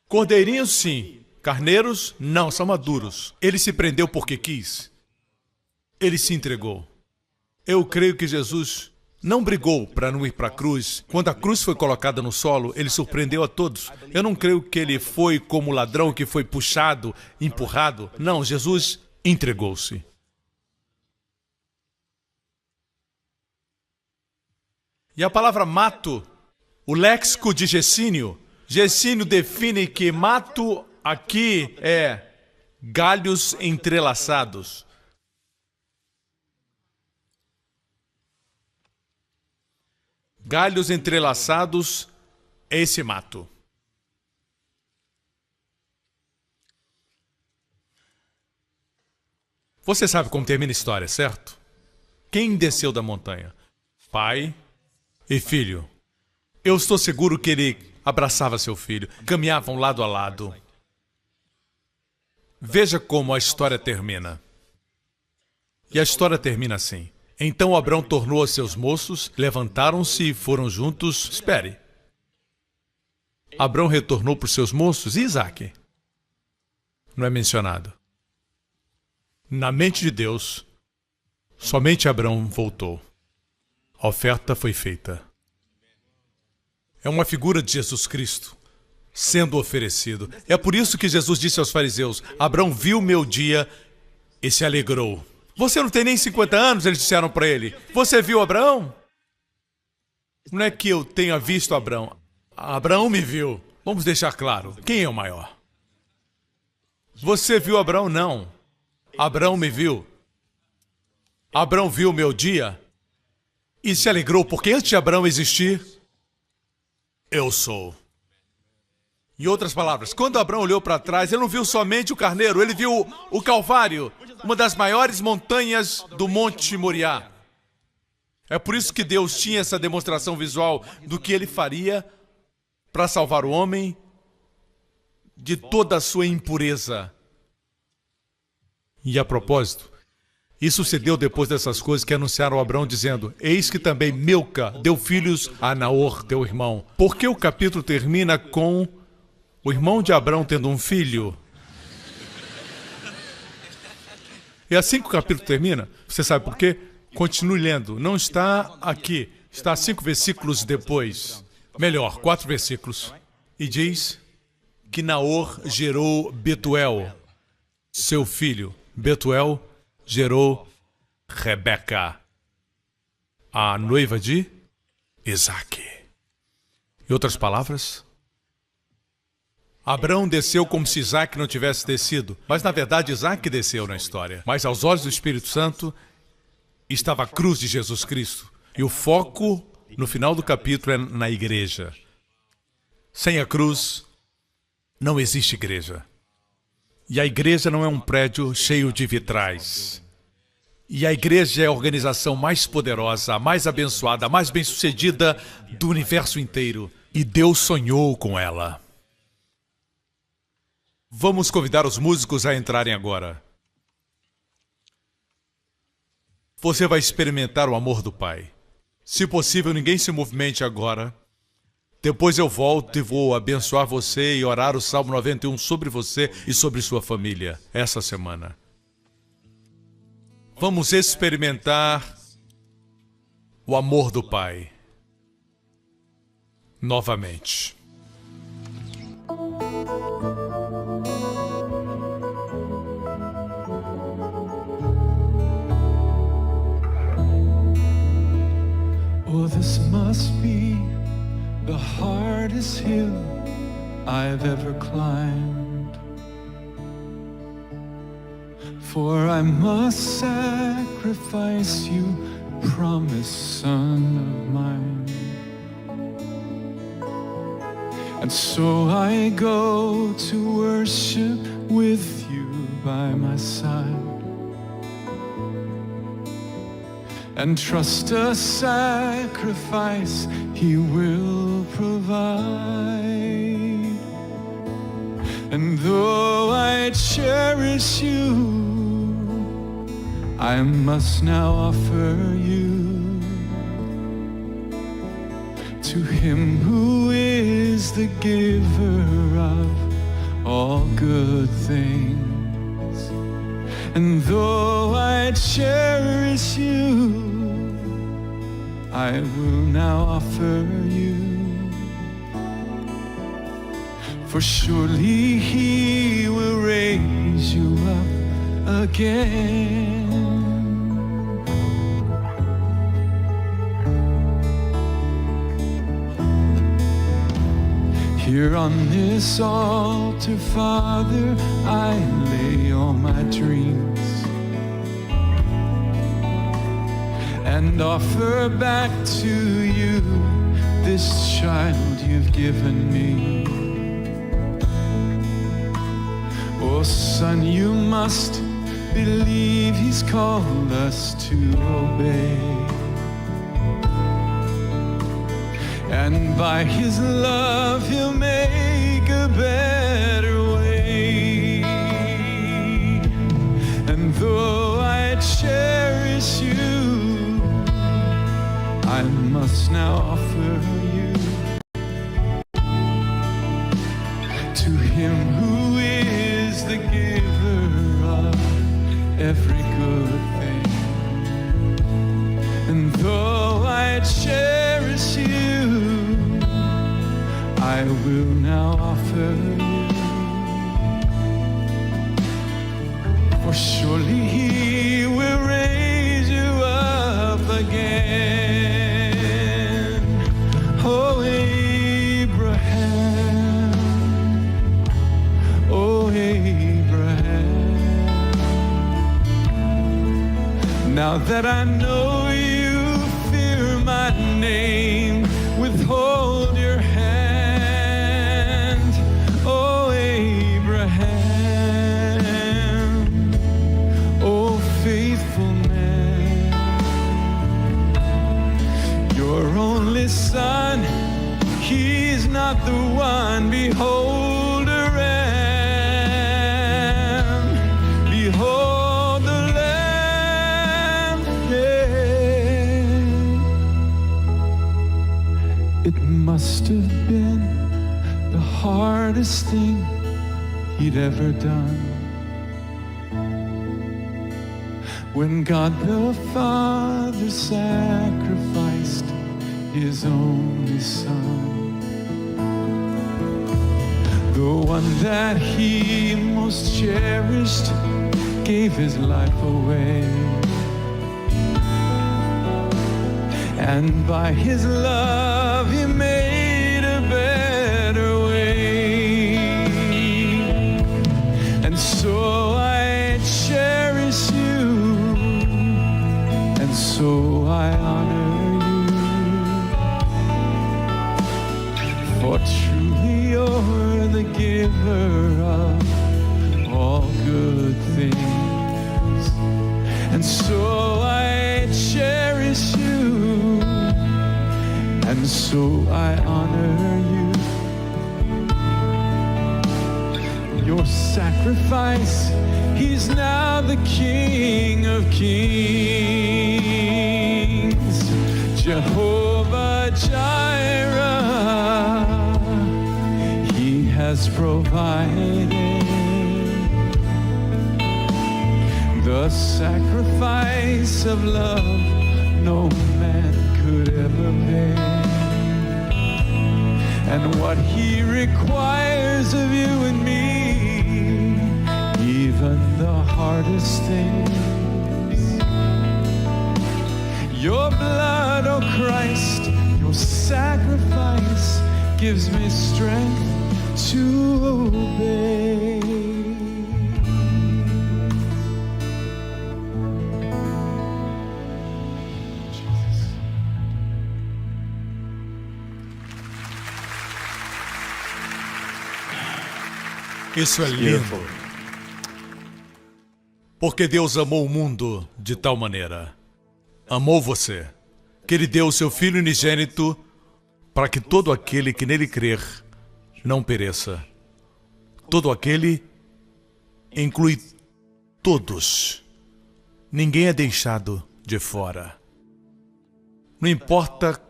Cordeirinhos, sim. Carneiros, não, são maduros. Ele se prendeu porque quis. Ele se entregou. Eu creio que Jesus não brigou para não ir para a cruz. Quando a cruz foi colocada no solo, ele surpreendeu a todos. Eu não creio que ele foi como ladrão que foi puxado, empurrado. Não, Jesus entregou-se. E a palavra mato, o léxico de Gesínio. Gesínio define que mato aqui é galhos entrelaçados. Galhos entrelaçados é esse mato. Você sabe como termina a história, certo? Quem desceu da montanha? Pai e filho. Eu estou seguro que ele abraçava seu filho, caminhavam lado a lado. Veja como a história termina. E a história termina assim. Então Abraão tornou a seus moços, levantaram-se e foram juntos. Espere. Abraão retornou para os seus moços e Isaque? Não é mencionado. Na mente de Deus, somente Abraão voltou. A oferta foi feita. É uma figura de Jesus Cristo sendo oferecido. É por isso que Jesus disse aos fariseus, Abraão viu meu dia e se alegrou. Você não tem nem 50 anos, eles disseram para ele. Você viu Abraão? Não é que eu tenha visto Abraão. Abraão me viu. Vamos deixar claro, quem é o maior? Você viu Abraão? Não. Abraão me viu. Abraão viu o meu dia e se alegrou, porque antes de Abraão existir, eu sou. Em outras palavras, quando Abraão olhou para trás, ele não viu somente o carneiro, ele viu o Calvário, uma das maiores montanhas do Monte Moriá. É por isso que Deus tinha essa demonstração visual do que ele faria para salvar o homem de toda a sua impureza. E a propósito, isso se deu depois dessas coisas que anunciaram a Abraão, dizendo, eis que também Milca deu filhos a Naor, teu irmão. Por que o capítulo termina com o irmão de Abraão tendo um filho? E assim que o capítulo termina, você sabe por quê? Continue lendo. Não está aqui. Está 5 versículos depois. Melhor, 4 versículos. E diz que Naor gerou Betuel, seu filho. Betuel gerou Rebeca, a noiva de Isaque. Em outras palavras, Abraão desceu como se Isaque não tivesse descido, mas na verdade Isaque desceu na história. Mas aos olhos do Espírito Santo estava a cruz de Jesus Cristo. E o foco no final do capítulo é na igreja. Sem a cruz, não existe igreja. E a igreja não é um prédio cheio de vitrais. E a igreja é a organização mais poderosa, a mais abençoada, a mais bem-sucedida do universo inteiro. E Deus sonhou com ela. Vamos convidar os músicos a entrarem agora. Você vai experimentar o amor do Pai. Se possível, ninguém se movimente agora. Depois eu volto e vou abençoar você e orar o Salmo 91 sobre você e sobre sua família essa semana. Vamos experimentar o amor do Pai novamente. Oh, this must be the hardest hill I've ever climbed, for I must sacrifice you, promised son of mine. And so I go to worship with you by my side, and trust a sacrifice He will provide. And though I cherish you, I must now offer you to Him who is the giver of all good things. And though I cherish you, I will now offer you. For surely He will raise you up again. Here on this altar, Father, I lay all my dreams and offer back to you this child you've given me. Oh, son, you must believe He's called us to obey, and by His love He'll make a better way. And though I cherish you, I must now offer you to Him who is the giver of every good thing. And though I cherish you, I will now offer you. For surely He will raise you up again. Oh, Abraham, oh, Abraham, now that I know you fear my name, withhold your hand. Oh, Abraham, oh, faithful man, your only son, he's not the one. Behold a lamb, behold the lamb, yeah. It must have been the hardest thing He'd ever done, when God the Father sacrificed His only Son, the one that He most cherished, gave His life away. And by His love He made a better way. And so I cherish you, and so I honor you. For truly you're the giver of all good things. And so I cherish you, and so I honor you. Your sacrifice, He's now the King of Kings. Jehovah Jireh, has provided the sacrifice of love no man could ever make. And what He requires of you and me, even the hardest things. Your blood, oh Christ, your sacrifice gives me strength to obey. Isso é lindo. Porque Deus amou o mundo de tal maneira. Amou você, que Ele deu o seu Filho unigênito para que todo aquele que nele crer não pereça. Todo aquele inclui todos. Ninguém é deixado de fora. Não importa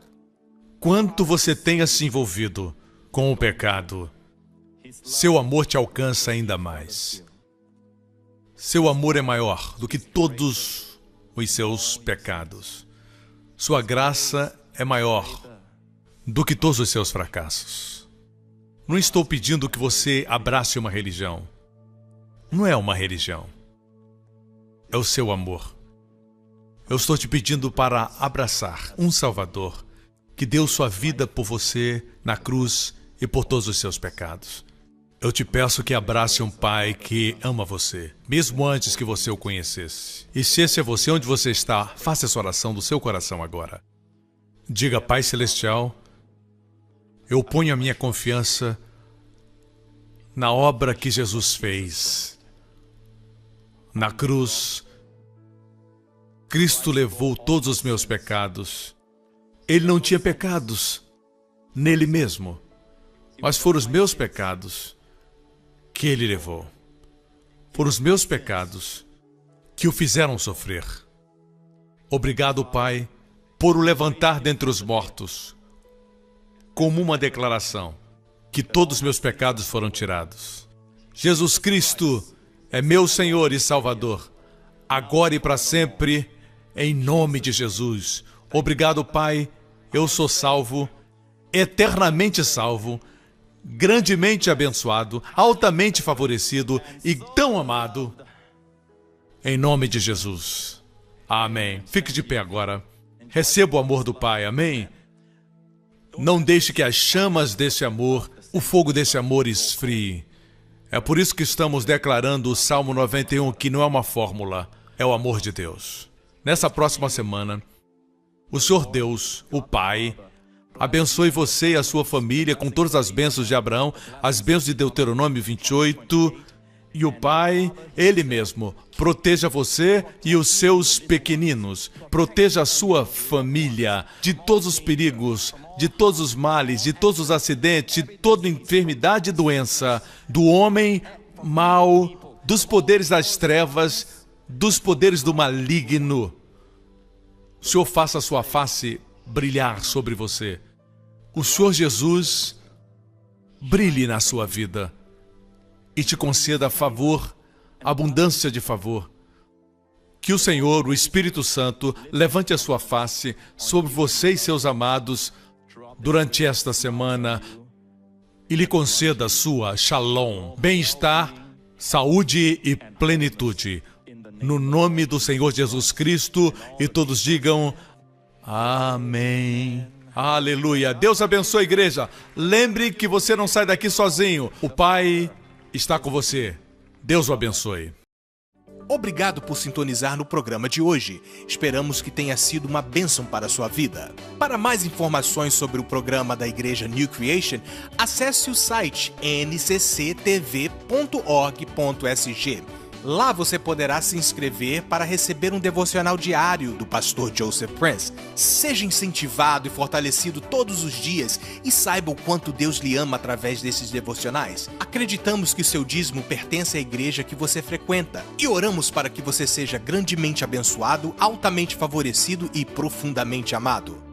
quanto você tenha se envolvido com o pecado, seu amor te alcança ainda mais. Seu amor é maior do que todos os seus pecados. Sua graça é maior do que todos os seus fracassos. Não estou pedindo que você abrace uma religião. Não é uma religião. É o seu amor. Eu estou te pedindo para abraçar um Salvador que deu sua vida por você na cruz e por todos os seus pecados. Eu te peço que abrace um Pai que ama você, mesmo antes que você o conhecesse. E se esse é você, onde você está, faça essa oração do seu coração agora. Diga: Pai Celestial, eu ponho a minha confiança na obra que Jesus fez. Na cruz, Cristo levou todos os meus pecados. Ele não tinha pecados nele mesmo, mas foram os meus pecados que Ele levou. Foram os meus pecados que o fizeram sofrer. Obrigado, Pai, por o levantar dentre os mortos, como uma declaração que todos os meus pecados foram tirados. Jesus Cristo é meu Senhor e Salvador, agora e para sempre, em nome de Jesus. Obrigado, Pai, eu sou salvo, eternamente salvo, grandemente abençoado, altamente favorecido e tão amado. Em nome de Jesus. Amém. Fique de pé agora. Receba o amor do Pai. Amém. Não deixe que as chamas desse amor, o fogo desse amor esfrie. É por isso que estamos declarando o Salmo 91, que não é uma fórmula, é o amor de Deus. Nessa próxima semana, o Senhor Deus, o Pai, abençoe você e a sua família com todas as bênçãos de Abraão, as bênçãos de Deuteronômio 28. E o Pai, Ele mesmo, proteja você e os seus pequeninos. Proteja a sua família de todos os perigos, de todos os males, de todos os acidentes, de toda enfermidade e doença, do homem mau, dos poderes das trevas, dos poderes do maligno. O Senhor faça a sua face brilhar sobre você. O Senhor Jesus brilhe na sua vida e te conceda favor, abundância de favor. Que o Senhor, o Espírito Santo, levante a sua face sobre você e seus amados durante esta semana e lhe conceda sua shalom, bem-estar, saúde e plenitude. No nome do Senhor Jesus Cristo, e todos digam amém. Aleluia. Deus abençoe a igreja. Lembre que você não sai daqui sozinho. O Pai está com você. Deus o abençoe. Obrigado por sintonizar no programa de hoje. Esperamos que tenha sido uma bênção para a sua vida. Para mais informações sobre o programa da Igreja New Creation, acesse o site ncctv.org.sg. Lá você poderá se inscrever para receber um devocional diário do pastor Joseph Prince. Seja incentivado e fortalecido todos os dias e saiba o quanto Deus lhe ama através desses devocionais. Acreditamos que o seu dízimo pertence à igreja que você frequenta e oramos para que você seja grandemente abençoado, altamente favorecido e profundamente amado.